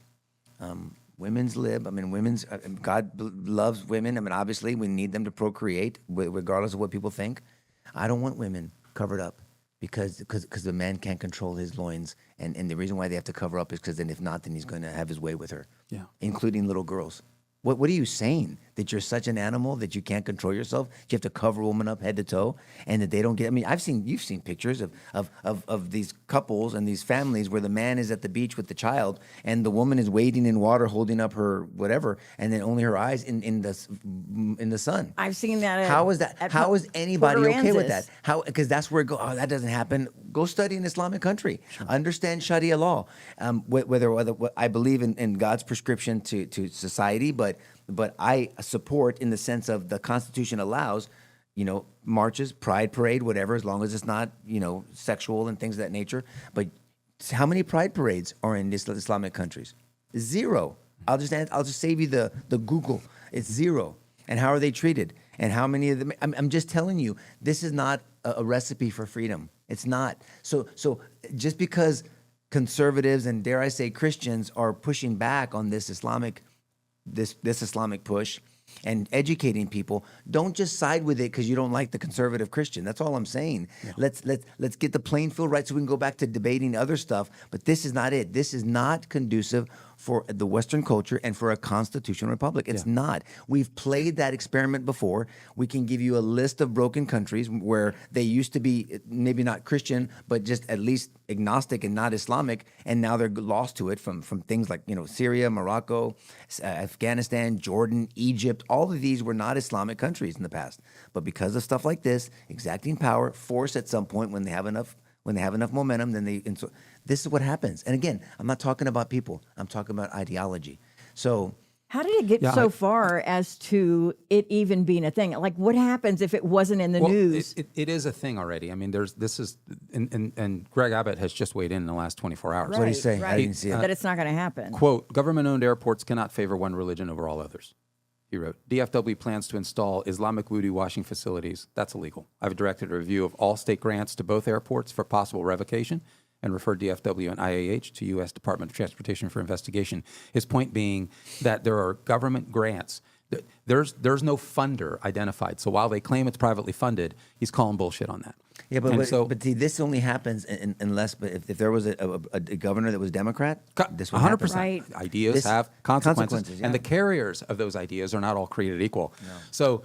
Women's lib. I mean, God loves women. I mean, obviously, we need them to procreate, regardless of what people think. I don't want women covered up. Because the man can't control his loins, and the reason why they have to cover up is because then if not, then he's going to have his way with her, including little girls. What are you saying? That you're such an animal that you can't control yourself? You have to cover a woman up head to toe, and that they don't get. I mean, you've seen pictures of these couples and these families where the man is at the beach with the child, and the woman is wading in water, holding up her whatever, and then only her eyes in the sun. I've seen that. How is that? How is anybody okay with that? Portaransas. How? Because that's where it goes. Oh, that doesn't happen. Go study an Islamic country. Understand Sharia law. Whether I believe in God's prescription to society, but I support in the sense of the Constitution allows, marches, pride parade, whatever, as long as it's not, sexual and things of that nature. But how many pride parades are in Islamic countries? 0. I'll just save you the Google. It's 0. And how are they treated? And how many of them? I'm just telling you, this is not a recipe for freedom. It's not. So just because conservatives and dare I say Christians are pushing back on this Islamic push and educating people, don't just side with it because you don't like the conservative Christian. That's all I'm saying. Yeah. Let's get the playing field right so we can go back to debating other stuff. But this is not it. This is not conducive for the Western culture and for a constitutional republic. It's not. We've played that experiment before. We can give you a list of broken countries where they used to be maybe not Christian, but just at least agnostic and not Islamic, and now they're lost to it from things like Syria, Morocco, Afghanistan, Jordan, Egypt. All of these were not Islamic countries in the past, but because of stuff like this, exacting power, force at some point when they have enough momentum, then this is what happens. And again, I'm not talking about people. I'm talking about ideology. So how did it get so far as to it even being a thing? Like, what happens if it wasn't in the news? It is a thing already. I mean, and Greg Abbott has just weighed in the last 24 hours. Right, what did he say? Right. I didn't see it. That it's not going to happen. Quote, government-owned airports cannot favor one religion over all others. he wrote, DFW plans to install Islamic voodoo washing facilities. That's illegal. I've directed a review of all state grants to both airports for possible revocation and referred DFW and IAH to U.S. Department of Transportation for investigation. His point being that there are government grants. There's no funder identified. So while they claim it's privately funded, he's calling bullshit on that. Yeah, but see, this only happens unless, but if there was a governor that was Democrat, this would 100%. happen. Right. Ideas have consequences, yeah. and the carriers of those ideas are not all created equal. No. So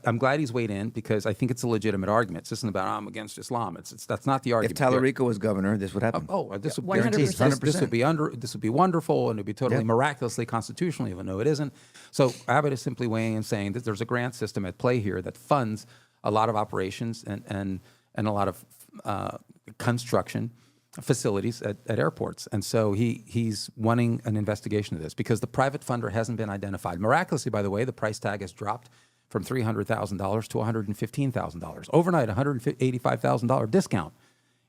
I'm glad he's weighed in because I think it's a legitimate argument. This isn't about I'm against Islam. That's not the argument. If Tallarico was governor, this would happen. This would 100%. This would be wonderful, and it would be totally miraculously constitutional, even though it isn't. So Abbott is simply weighing and saying that there's a grant system at play here that funds a lot of operations and a lot of construction facilities at airports. And so he's wanting an investigation of this because the private funder hasn't been identified. Miraculously, by the way, the price tag has dropped from $300,000 to $115,000. Overnight, $185,000 discount,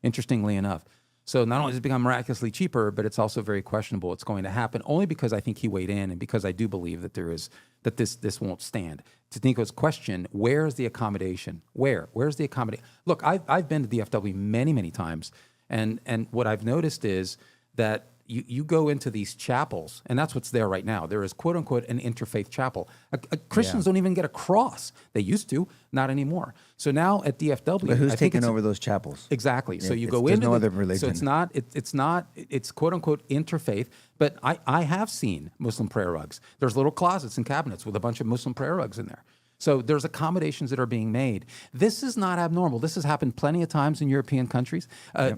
interestingly enough. So not only has it become miraculously cheaper, but it's also very questionable it's going to happen, only because I think he weighed in and because I do believe that this won't stand. To Nico's question, where's the accommodation? Where's the accommodation? Look, I've been to DFW many, many times. And what I've noticed is that you go into these chapels, and that's what's there right now. There is, quote unquote, an interfaith chapel. Christians don't even get a cross. They used to, not anymore. So now at DFW, but who's taking over those chapels? Exactly. Yeah, so you go into no other religion. So it's quote unquote interfaith. But I have seen Muslim prayer rugs. There's little closets and cabinets with a bunch of Muslim prayer rugs in there. So there's accommodations that are being made. This is not abnormal. This has happened plenty of times in European countries.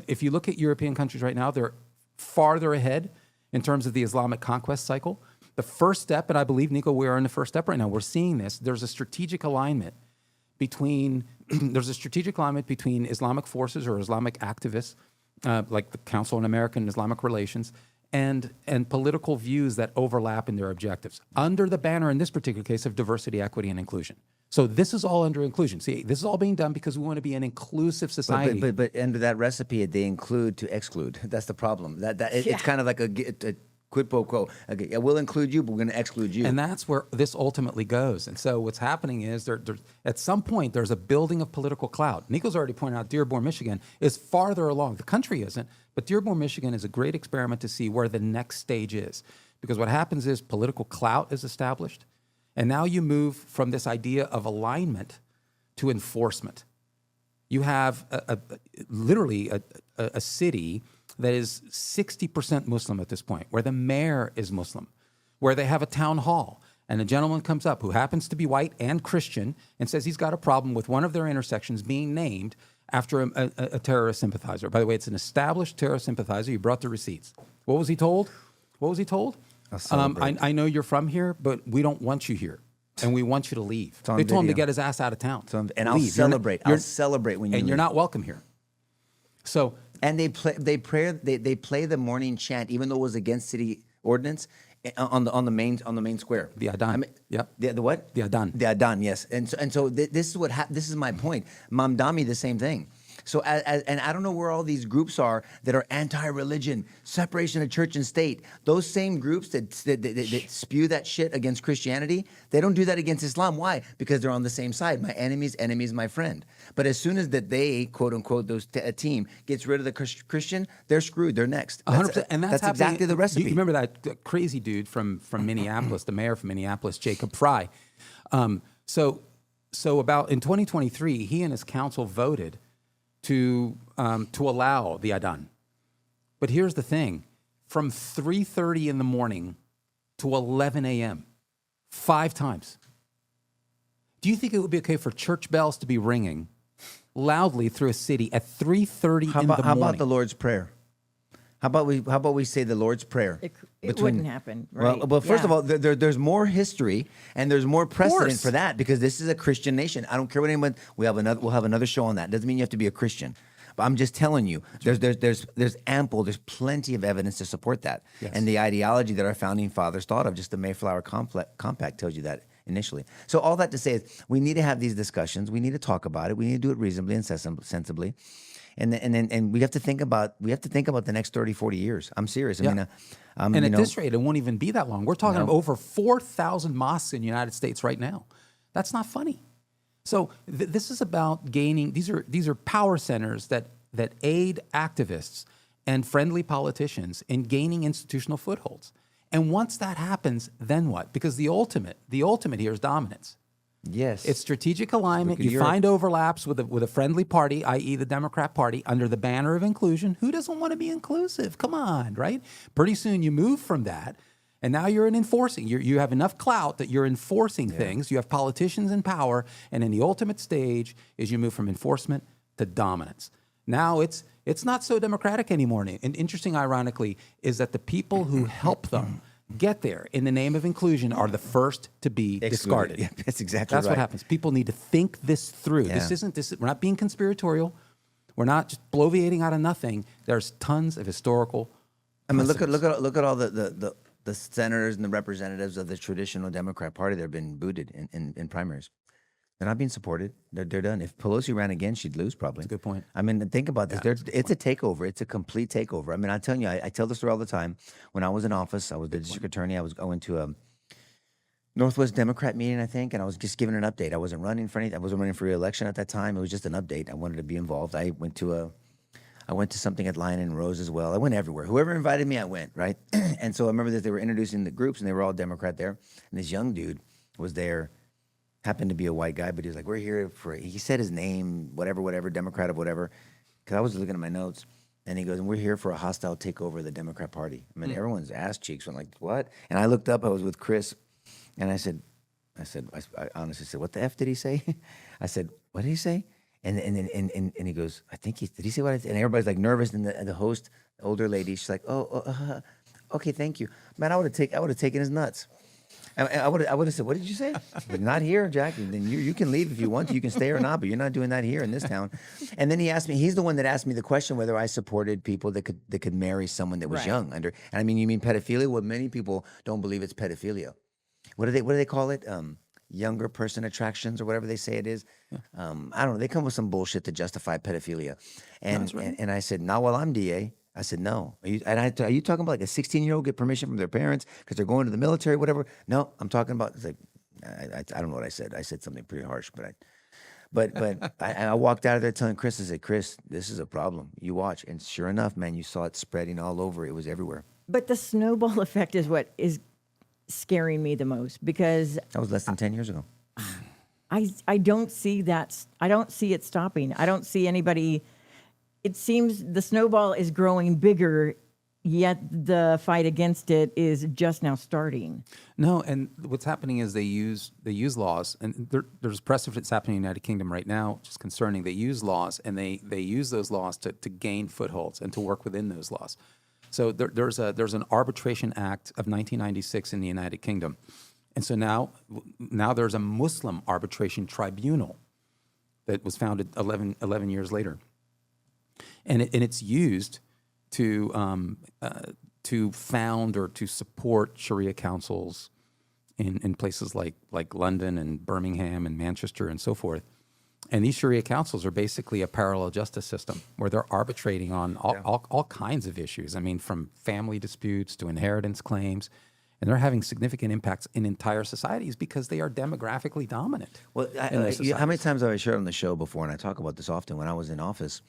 If you look at European countries right now, they're farther ahead in terms of the Islamic conquest cycle. The first step, and I believe, Nico, we are in the first step right now. We're seeing this. There's a strategic alignment between Islamic forces or Islamic activists, like the Council on American and Islamic Relations, and political views that overlap in their objectives under the banner, in this particular case, of diversity, equity, and inclusion. So this is all under inclusion. See, this is all being done because we want to be an inclusive society. But under that recipe, they include to exclude. That's the problem. It's kind of like a quid pro quo. Okay, we'll include you, but we're going to exclude you. And that's where this ultimately goes. And so what's happening is at some point, there's a building of political clout. Nico's already pointed out Dearborn, Michigan is farther along. The country isn't, but Dearborn, Michigan is a great experiment to see where the next stage is. Because what happens is political clout is established. And now you move from this idea of alignment to enforcement. You have literally a city that is 60% Muslim at this point, where the mayor is Muslim, where they have a town hall, and a gentleman comes up who happens to be white and Christian and says he's got a problem with one of their intersections being named after a terrorist sympathizer. By the way, it's an established terrorist sympathizer. He brought the receipts. What was he told? I know you're from here, but we don't want you here, and we want you to leave. They told him to get his ass out of town. And I'll celebrate. I'll celebrate when you leave. And you're not welcome here. So. And they play the morning chant, even though it was against city ordinance, on the main square. The Ayaan. Yep. The what? The Ayaan. The Ayaan. Yes. And so this is my point. Mamdani, the same thing. So and I don't know where all these groups are that are anti-religion, separation of church and state. Those same groups that spew that shit against Christianity, they don't do that against Islam. Why? Because they're on the same side. My enemy's enemy is my friend. But as soon as that they, quote unquote, a team gets rid of the Christian, they're screwed. They're next. 100%. And that's exactly the recipe. You remember that crazy dude from Minneapolis, the mayor from Minneapolis, Jacob Fry. So about in 2023, he and his council voted to allow the Ayaan. But here's the thing. From 3:30 in the morning to 11 a.m., 5 times. Do you think it would be okay for church bells to be ringing loudly through a city at 3:30 in the morning? How about the Lord's Prayer? How about we say the Lord's Prayer? It wouldn't happen, right? Well, first of all, there's more history and there's more precedent for that because this is a Christian nation. I don't care what anyone. We'll have another show on that. Doesn't mean you have to be a Christian, but I'm just telling you, there's plenty of evidence to support that. Yes. And the ideology that our founding fathers thought of, just the Mayflower Compact, tells you that initially. So all that to say is, we need to have these discussions. We need to talk about it. We need to do it reasonably and sensibly. And we have to think about the next 30, 40 years. I'm serious. I mean, and at this rate, it won't even be that long. We're talking of over 4,000 mosques in the United States right now. That's not funny. So this is about gaining. These are power centers that aid activists and friendly politicians in gaining institutional footholds. And once that happens, then what? Because the ultimate here is dominance. Yes, it's strategic alignment. You find overlaps with a friendly party, i.e. the Democrat Party, under the banner of inclusion. Who doesn't want to be inclusive? Come on, right? Pretty soon you move from that, and now you're in enforcing. You have enough clout that you're enforcing things. You have politicians in power, and in the ultimate stage is you move from enforcement to dominance. Now it's not so democratic anymore. And interesting, ironically, is that the people who help them get there in the name of inclusion are the first to be discarded. Yeah, that's exactly right. That's what happens. People need to think this through. Yeah. We're not being conspiratorial. We're not just bloviating out of nothing. There's tons of historical. I mean, look at all the senators and the representatives of the traditional Democrat Party that have been booted in primaries. They're not being supported. They're done. If Pelosi ran again, she'd lose probably. That's a good point. I mean, think about this. It's a takeover. It's a complete takeover. I mean, I'm telling you, I tell this story all the time. When I was in office, I was the district attorney. I went to a Northwest Democrat meeting, I think, and I was just giving an update. I wasn't running for anything. I wasn't running for re-election at that time. It was just an update. I wanted to be involved. I went to something at Lion and Rose as well. I went everywhere. Whoever invited me, I went, right? And so I remember that they were introducing the groups, and they were all Democrat there. And this young dude was there. Happened to be a white guy, but he was like, we're here for, he said his name, whatever, Democrat of whatever, because I was looking at my notes, and he goes, and we're here for a hostile takeover of the Democrat Party. I mean, everyone's ass cheeks went like, what? And I looked up, I was with Chris, and I honestly said, what the F did he say? I said, what did he say? And he goes, did he say what I said? And everybody's like nervous, and the host, the older lady, she's like, okay, thank you. Man, I would have taken his nuts. I would have said, what did you say? But not here, Jack. Then you can leave if you want to. You can stay or not, but you're not doing that here in this town. And then he asked me, he's the one that asked me the question whether I supported people that could marry someone that was young. And I mean, you mean pedophilia? Well, many people don't believe it's pedophilia. What do they call it? Younger person attractions or whatever they say it is. I don't know. They come with some bullshit to justify pedophilia. And I said, not while I'm DA. I said, no. Are you talking about like a 16-year-old get permission from their parents because they're going to the military, whatever? No, I'm talking about, it's like, I don't know what I said. I said something pretty harsh, but I walked out of there telling Chris, I said, Chris, this is a problem. You watch. And sure enough, man, you saw it spreading all over. It was everywhere. But the snowball effect is what is scaring me the most, because that was less than 10 years ago. I don't see that. I don't see it stopping. I don't see anybody. It seems the snowball is growing bigger, yet the fight against it is just now starting. No, and what's happening is they use laws, and there's precedent that's happening in the United Kingdom right now, which is concerning. They use laws, and they use those laws to gain footholds and to work within those laws. So there's an Arbitration Act of 1996 in the United Kingdom, and so now there's a Muslim arbitration tribunal that was founded 11 years later. And it's used to found or to support Sharia councils in places like London and Birmingham and Manchester and so forth. And these Sharia councils are basically a parallel justice system where they're arbitrating on all kinds of issues. I mean, from family disputes to inheritance claims. And they're having significant impacts in entire societies because they are demographically dominant. Well, how many times have I shared on the show before, and I talk about this often, when I was in office,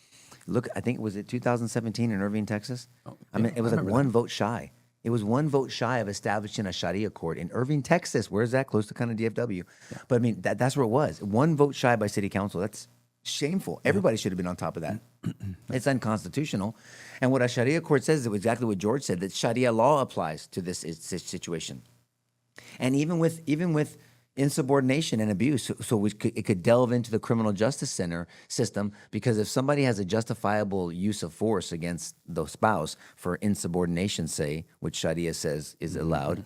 look, I think, was it 2017 in Irving, Texas? I mean, it was like one vote shy. It was one vote shy of establishing a Sharia court in Irving, Texas. Where's that? Close to kind of DFW. Yeah. But I mean, that's where it was. One vote shy by city council. That's shameful. Everybody should have been on top of that. It's unconstitutional. And what a Sharia court says is exactly what George said, that Sharia law applies to this situation. And even with insubordination and abuse, so it could delve into the criminal justice center system, because if somebody has a justifiable use of force against the spouse for insubordination, say, which Sharia says is allowed,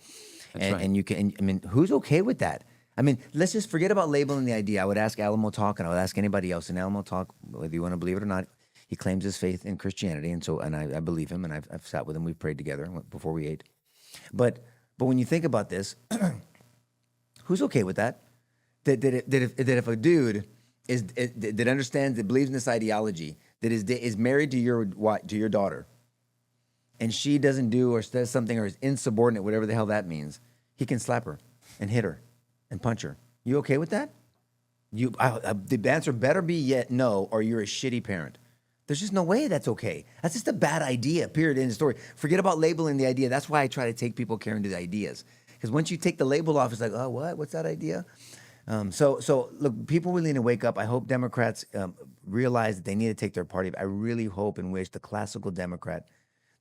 and you can, I mean, who's okay with that? I mean, let's just forget about labeling the idea. I would ask Alamo Talk, and I would ask anybody else in Alamo Talk, whether you want to believe it or not. He claims his faith in Christianity, and I believe him, and I've sat with him. We've prayed together before we ate. But when you think about this, who's okay with that? That if a dude that understands, that believes in this ideology, that is married to your daughter, and she doesn't do or says something or is insubordinate, whatever the hell that means, he can slap her and hit her and punch her. You okay with that? The answer better be no, or you're a shitty parent. There's just no way that's okay. That's just a bad idea, period, in the story. Forget about labeling the idea. That's why I try to take people care into the ideas. Because once you take the label off, it's like, oh, what? What's that idea? So look, people really need to wake up. I hope Democrats realize that they need to take their party. I really hope and wish the classical Democrat,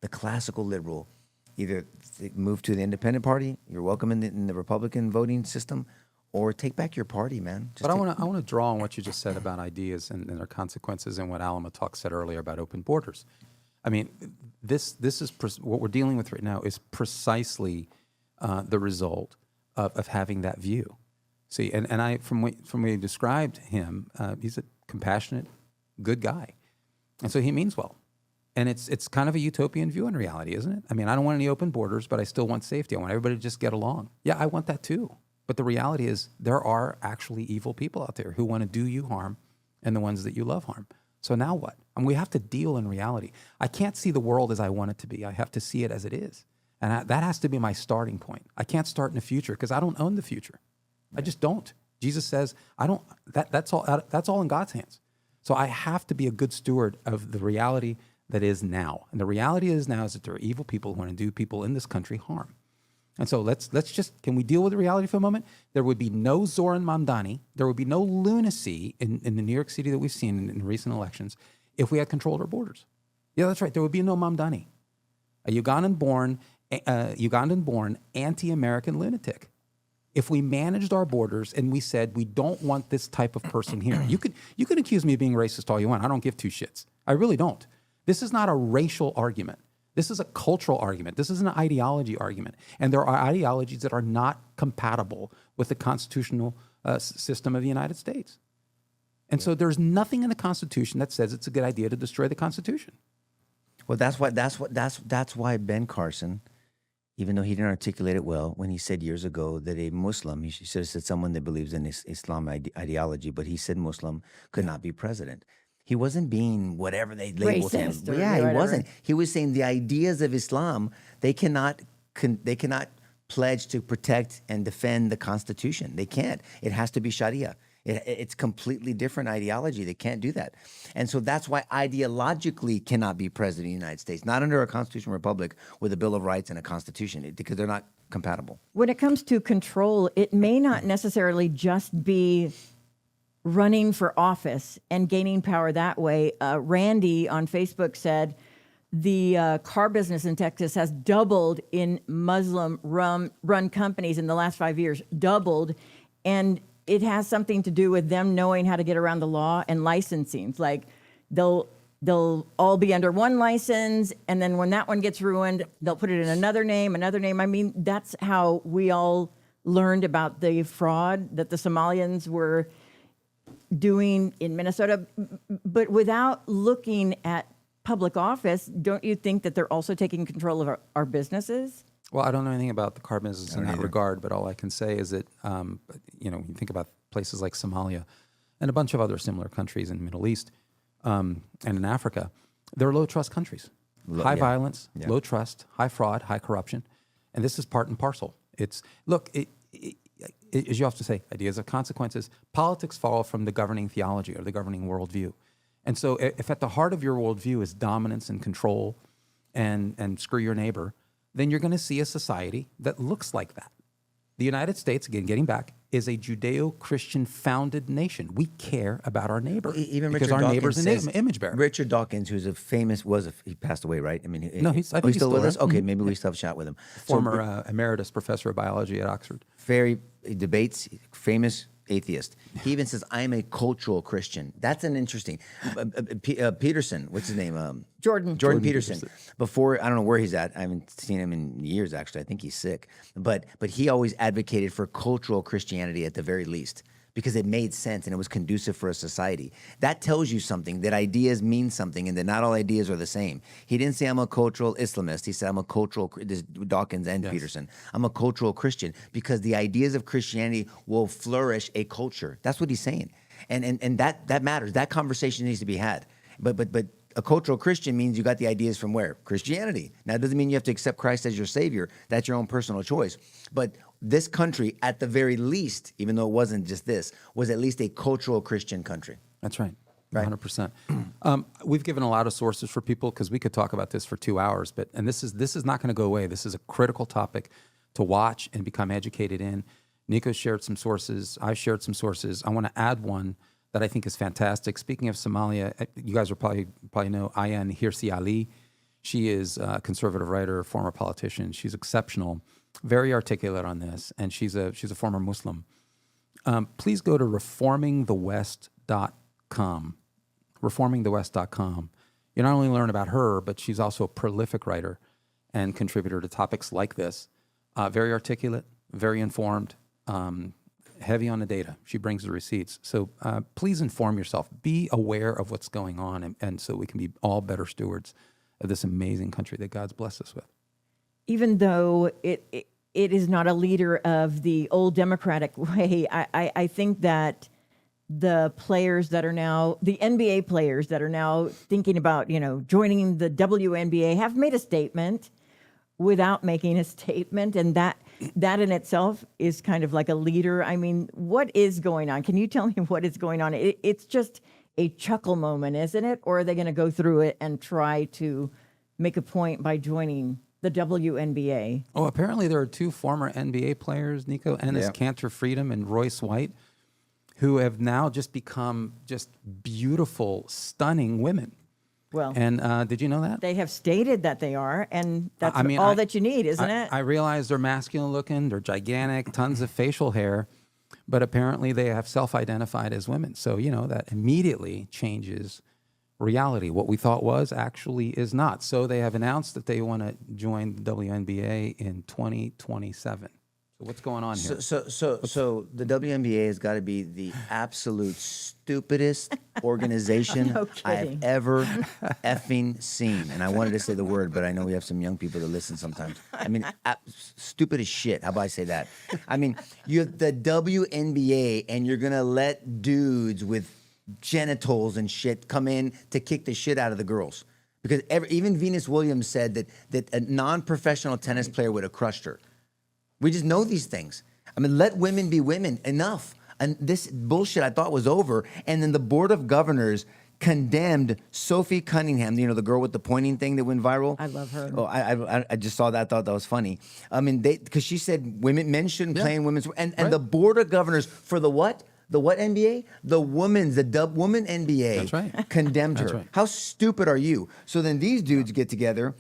the classical liberal, either move to the independent party, you're welcome in the Republican voting system, or take back your party, man. But I want to draw on what you just said about ideas and their consequences, and what Alama Talk said earlier about open borders. I mean, this is what we're dealing with right now is precisely the result of having that view. See, and I from what you described him, he's a compassionate, good guy, and so he means well. And it's kind of a utopian view in reality, isn't it? I mean, I don't want any open borders, but I still want safety. I want everybody to just get along. Yeah, I want that too. But the reality is there are actually evil people out there who want to do you harm, and the ones that you love harm. So now what? And we have to deal in reality. I can't see the world as I want it to be. I have to see it as it is. And that has to be my starting point. I can't start in the future because I don't own the future. I just don't. Jesus says, I don't, that's all in God's hands. So I have to be a good steward of the reality that is now. And the reality is now is that there are evil people who want to do people in this country harm. And so let's just, can we deal with the reality for a moment? There would be no Zoran Mamdani, there would be no lunacy in the New York City that we've seen in recent elections if we had controlled our borders. Yeah, that's right. There would be no Mamdani, a Ugandan-born anti-American lunatic. If we managed our borders and we said we don't want this type of person here, you can accuse me of being racist all you want. I don't give two shits. I really don't. This is not a racial argument. This is a cultural argument. This is an ideology argument. And there are ideologies that are not compatible with the constitutional system of the United States. And so there's nothing in the Constitution that says it's a good idea to destroy the Constitution. Well, that's why Ben Carson, even though he didn't articulate it well, when he said years ago that a Muslim, he should have said someone that believes in Islam ideology, but he said Muslim could not be president. He wasn't being whatever they labeled him. Yeah, he wasn't. He was saying the ideas of Islam, they cannot pledge to protect and defend the Constitution. They can't. It has to be Sharia. It's completely different ideology. They can't do that. And so that's why ideologically cannot be president of the United States, not under a constitutional republic with a Bill of Rights and a constitution, because they're not compatible. When it comes to control, it may not necessarily just be running for office and gaining power that way. Randy on Facebook said the car business in Texas has doubled in Muslim-run companies in the last 5 years, doubled. And it has something to do with them knowing how to get around the law and licensing. Like they'll all be under one license, and then when that one gets ruined, they'll put it in another name. I mean, that's how we all learned about the fraud that the Somalians were doing in Minnesota. But without looking at public office, don't you think that they're also taking control of our businesses? Well, I don't know anything about the car business in that regard, but all I can say is that, when you think about places like Somalia and a bunch of other similar countries in the Middle East and in Africa, they're low-trust countries. High violence, low trust, high fraud, high corruption. And this is part and parcel. As you have to say, ideas of consequences. Politics follow from the governing theology or the governing worldview. And so if at the heart of your worldview is dominance and control and screw your neighbor, then you're going to see a society that looks like that. The United States, again, getting back, is a Judeo-Christian founded nation. We care about our neighbor because our neighbor's an image bearer. Richard Dawkins, who's he passed away, right? I mean, I think he's still with us. there. Okay, maybe we still have a chat with him. Former emeritus professor of biology at Oxford. Debates, famous atheist. He even says, "I'm a cultural Christian." That's an interesting. Peterson, what's his name? Jordan Peterson. Before, I don't know where he's at. I haven't seen him in years, actually. I think he's sick. But he always advocated for cultural Christianity at the very least, because it made sense and it was conducive for a society. That tells you something, that ideas mean something and that not all ideas are the same. He didn't say, I'm a cultural Islamist. He said, I'm a cultural, this Dawkins and Peterson, I'm a cultural Christian, because the ideas of Christianity will flourish a culture. That's what he's saying. And that matters. That conversation needs to be had. But a cultural Christian means you got the ideas from where? Christianity. Now, it doesn't mean you have to accept Christ as your savior. That's your own personal choice. But this country, at the very least, even though it wasn't just this, was at least a cultural Christian country. That's right. Right. 100%. We've given a lot of sources for people because we could talk about this for 2 hours, and this is not going to go away. This is a critical topic to watch and become educated in. Nico shared some sources. I shared some sources. I want to add one that I think is fantastic. Speaking of Somalia, you guys will probably know Ayaan Hirsi Ali. She is a conservative writer, former politician. She's exceptional, very articulate on this, and she's a former Muslim. Please go to reformingthewest.com. reformingthewest.com. You not only learn about her, but she's also a prolific writer and contributor to topics like this. Very articulate, very informed, heavy on the data. She brings the receipts. So please inform yourself. Be aware of what's going on, and so we can be all better stewards of this amazing country that God's blessed us with. Even though it is not a leader of the old democratic way, I think that the players that are now, the NBA players that are now thinking about, joining the WNBA have made a statement without making a statement. And that in itself is kind of like a leader. I mean, what is going on? Can you tell me what is going on? It's just a chuckle moment, isn't it? Or are they going to go through it and try to make a point by joining the WNBA? Oh, apparently there are 2 former NBA players, Nico, Ennis Kanter Freedom and Royce White, who have now just become just beautiful, stunning women. Well, and did you know that? They have stated that they are, and that's all that you need, isn't it? I realize they're masculine looking, they're gigantic, tons of facial hair, but apparently they have self-identified as women. So, that immediately changes reality. What we thought was actually is not. So they have announced that they want to join the WNBA in 2027. So what's going on here? So the WNBA has got to be the absolute stupidest organization No I have kidding. ever effing seen. And I wanted to say the word, but I know we have some young people that listen sometimes. I mean, stupid as shit. How about I say that? I mean, you have the WNBA, and you're gonna let dudes with genitals and shit come in to kick the shit out of the girls. Because even Venus Williams said that a non-professional tennis player would have crushed her. We just know these things. I mean, let women be women. Enough. And this bullshit I thought was over. And then the Board of Governors condemned Sophie Cunningham, the girl with the pointing thing that went viral. I love her. Oh, I just saw that. I thought that was funny. I mean, because she said men shouldn't play in women's. And the Board of Governors for the what? The what NBA? The woman NBA. That's right. Condemned That's her. right. How stupid are you? So then these dudes get together.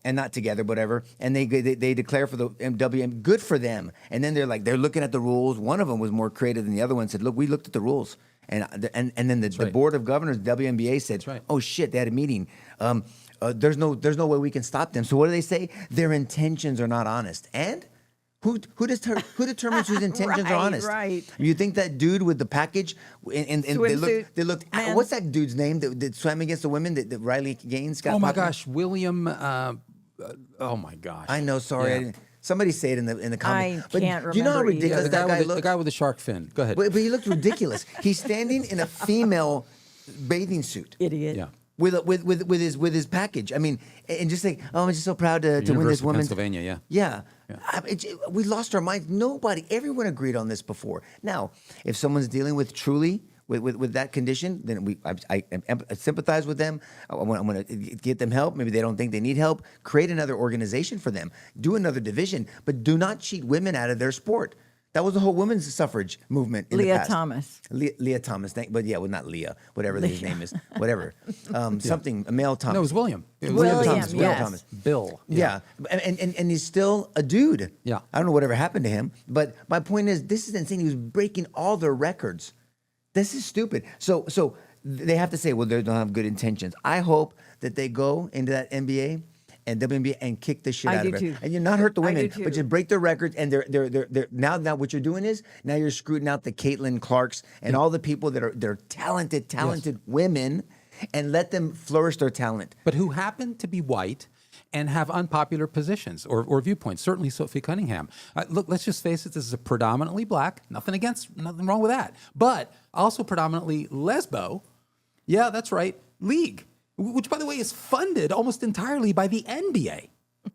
And not together, whatever. And they declare for the WM. Good for them. And then they're looking at the rules. One of them was more creative than the other one. Said, "Look, we looked at the rules." And then the Board of Governors, WNBA, said, "Oh shit, they had a meeting. There's no way we can stop them." So what do they say? Their intentions are not honest. And who determines whose intentions are honest? Right. You think that dude with the package and they looked. Man. What's that dude's name that swam against the women? That Riley Gaines got. Oh my popular? gosh, William. Oh my gosh. I know. Sorry, Yeah. Somebody say it in the comments. I can't Do you know how remember either. ridiculous that guy looked? The guy with the shark fin. Go ahead. But he looked ridiculous. He's standing in a female bathing suit. Idiot. Yeah. With his package. I mean, and just think, oh, I'm just so proud to win this University of woman. Pennsylvania, yeah. We lost our minds. Everyone agreed on this before. Now, if someone's dealing with truly with that condition, then I sympathize with them. I want to get them help. Maybe they don't think they need help. Create another organization for them. Do another division, but do not cheat women out of their sport. That was the whole women's suffrage movement in the Leah past. Thomas. Leah Thomas, not Leah, whatever his name is, whatever. Something, a male Thomas. No, it was William. It was William, Thomas, William yes. Thomas. Bill. Yeah. And he's still a dude. Yeah. I don't know whatever happened to him, but my point is, this is insane. He was breaking all their records. This is stupid. So they have to say, well, they don't have good intentions. I hope that they go into that NBA and WNBA and kick the shit out of it. too. And you're not hurt the I women, do too. but just break their records. And they're now what you're doing is now you're screwing out the Caitlin Clarks and all the people they're talented women, and let them flourish their talent. But who happen to be white and have unpopular positions or viewpoints. Certainly Sophie Cunningham. Look, let's just face it, this is a predominantly black, nothing wrong with that, but also predominantly lesbo. Yeah, that's right. league, which, by the way, is funded almost entirely by the NBA.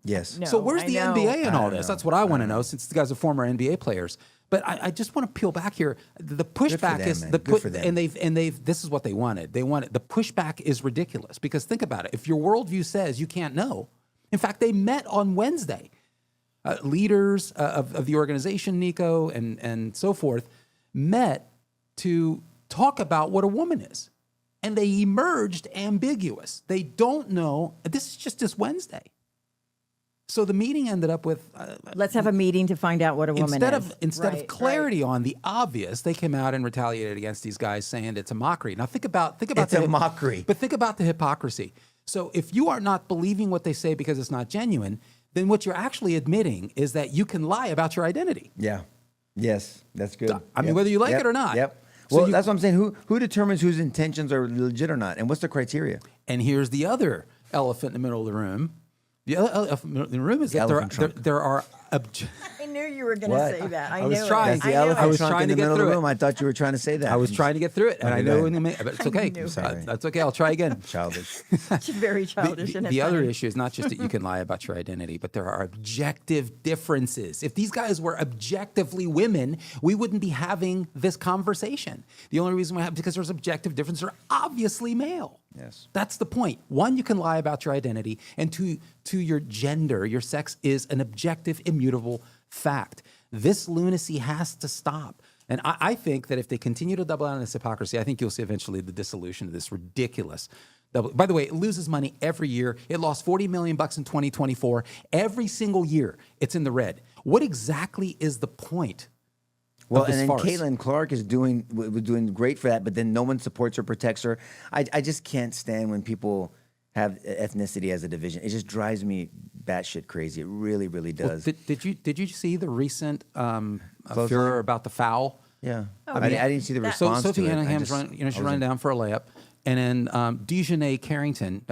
Yes. No. So where's I the know. NBA in all this? know. That's what I want to know, since the guys are former NBA players. But I just want to peel back here. The pushback them, is man. the Good for them. and they've this is what they wanted. They wanted the pushback is ridiculous, because think about it. If your worldview says you can't know, in fact, they met on Wednesday. Leaders of the organization, Nico and so forth, met to talk about what a woman is. And they emerged ambiguous. They don't know. This is just this Wednesday. So the meeting ended up with... Let's have a meeting to find out what a woman is. Instead of Right, clarity on the obvious, they came out and retaliated against these guys, saying it's a mockery. Now think about It's a mockery. But think about the hypocrisy. So if you are not believing what they say because it's not genuine, then what you're actually admitting is that you can lie about your identity. Yeah. Yes. That's good. I mean, whether you like it or not. Yep. So Well, that's what I'm saying. Who determines whose intentions are legit or not? And what's the criteria? And here's the other elephant in the middle of the room. The other elephant in the room is that Elephant trunk. there are I knew you were going to What? say that. I was knew trying. It. That's the I knew elephant I was trunk trying in to the get middle of through the it. room. I thought you were trying to say that. I was trying to get through it, and I Okay, know go in the but it's okay. knew. Sorry. That's okay. I'll try again. Childish. It's very childish. The, and the it's other funny. issue is not just that you can lie about your identity, but there are objective differences. If these guys were objectively women, we wouldn't be having this conversation. The only reason we have, because there's objective differences, are obviously male. Yes. That's the point. One, you can lie about your identity, and to your gender, your sex is an objective, immutable fact. This lunacy has to stop. And I think that if they continue to double down on this hypocrisy, I think you'll see eventually the dissolution of this ridiculous double. By the way, it loses money every year. It lost $40 million in 2024. Every single year, it's in the red. What exactly is the point? Well, of this and then farce? Caitlin Clark was doing great for that, but then no one supports her, protects her. I just can't stand when people have ethnicity as a division. It just drives me batshit crazy. It really, really does. Did you see the recent furor about the foul? Yeah. Oh, I yeah. didn't see the That- response Sophie to it. Cunningham's she's running down for a layup, and then Dejanay Carrington.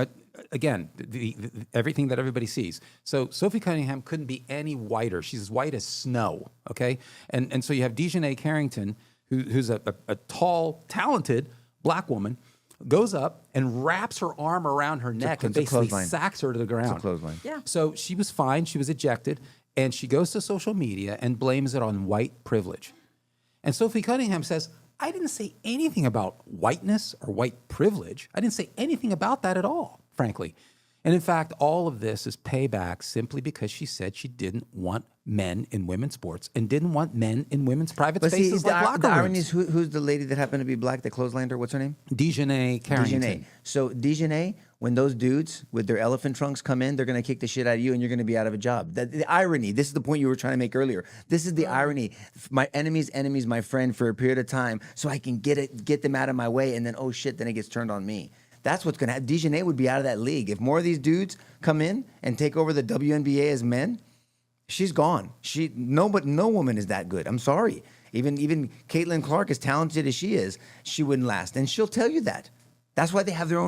Again, the everything that everybody sees. So Sophie Cunningham couldn't be any whiter. She's as white as snow. Okay, and so you have Dejanay Carrington, who's a tall, talented black woman, goes up and wraps her arm around her neck and it's a basically clothesline. sacks her to the ground. It's a clothesline. Yeah. So she was fine. She was ejected, and she goes to social media and blames it on white privilege. And Sophie Cunningham says, I didn't say anything about whiteness or white privilege. I didn't say anything about that at all, frankly. And in fact, all of this is payback simply because she said she didn't want men in women's sports and didn't want men in women's private But see, spaces the, like locker the irony rooms. is who's the lady that happened to be black that clotheslined her? What's her name? Dejanay Carrington. Dejanay. So Dejanay, when those dudes with their elephant trunks come in, they're going to kick the shit out of you and you're going to be out of a job. The irony, this is the point you were trying to make earlier. This is the irony. My enemy's enemy's my friend for a period of time so I can get them out of my way, and then, oh shit, then it gets turned on me. That's what's going to happen. Dejanay would be out of that league. If more of these dudes come in and take over the WNBA as men, she's gone. No woman is that good. I'm sorry. Even Caitlin Clark, as talented as she is, she wouldn't last, and she'll tell you that. That's why they have their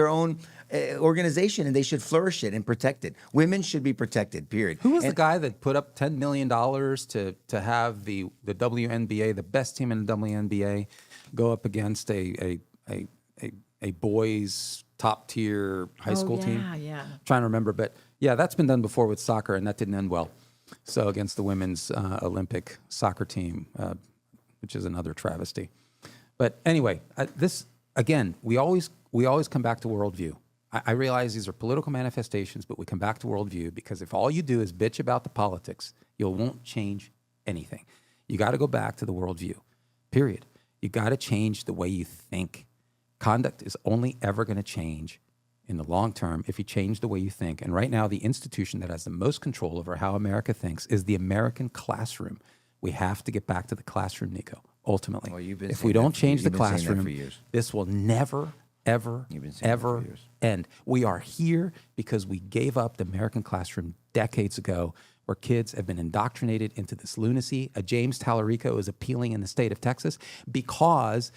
own organization, and they should flourish it and protect it. Women should be protected. Period. Who was the guy that put up $10 million to have the WNBA, the best team in the WNBA, go up against a boys top tier high school team? Yeah. Trying to remember, but yeah, that's been done before with soccer, and that didn't end well. So against the women's Olympic soccer team, which is another travesty. But anyway, this again, we always come back to worldview. I realize these are political manifestations, but we come back to worldview because if all you do is bitch about the politics, you won't change anything. You got to go back to the worldview. Period. You got to change the way you think. Conduct is only ever going to change in the long term if you change the way you think. And right now, the institution that has the most control over how America thinks is the American classroom. We have to get back to the classroom, Nico, ultimately. Well, you've been if saying we that don't for- change the you've been saying that classroom, for years. this will never, ever, You've been saying that for ever years. end. We are here because we gave up the American classroom decades ago, where kids have been indoctrinated into this lunacy. A James Tallarico is appealing in the state of Texas because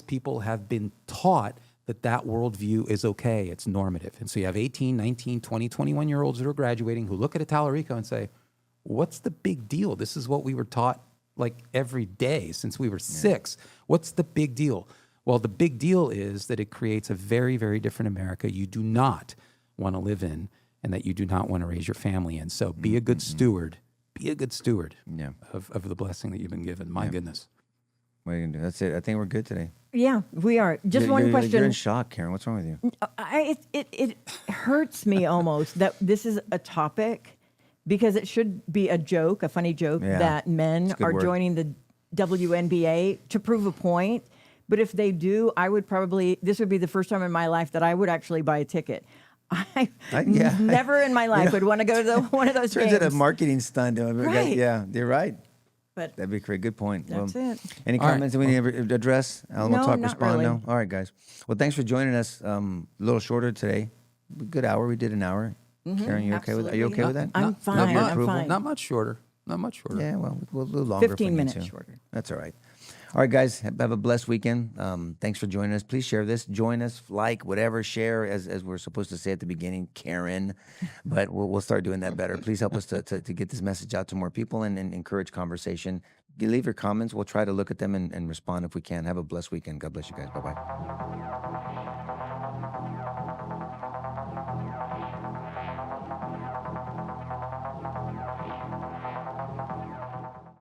people have been taught that worldview is okay, it's normative. And so you have 18, 19, 20, 21-year-olds that are graduating who look at a Tallarico and say, what's the big deal? This is what we were taught like every day since we were 6. What's the big deal? Well, the big deal is that it creates a very, very different America you do not want to live in and that you do not want to raise your family in. So be a good steward. Be a good steward of the blessing that you've been given. My goodness. What are you going to do? That's it. I think we're good today. Yeah, we are. Just one question. You're in shock, Karen. What's wrong with you? It hurts me almost that this is a topic because it should be a joke, a funny joke, that men are joining the WNBA to prove a point. But if they do, this would be the first time in my life that I would actually buy a ticket. Never in my life would want to go to one of those games. Turns out a marketing stunt. Right. Yeah, you're right. But that'd be a great, good point. That's it. Any comments that we need to address? Alamo No, Talk, not respond? really. No? All right, guys. Well, thanks for joining us. A little shorter today. Good hour. We did an hour. Karen, you okay with that? Are you okay with that? I'm fine. I'm fine. Not much shorter. Not much shorter. Yeah, well, we'll do longer. 15 minutes shorter. That's all right. All right, guys, have a blessed weekend. Thanks for joining us. Please share this. Join us, like, whatever, share, as we're supposed to say at the beginning, Karen. But we'll start doing that better. Please help us to get this message out to more people and encourage conversation. You leave your comments. We'll try to look at them and respond if we can. Have a blessed weekend. God bless you guys. Bye-bye.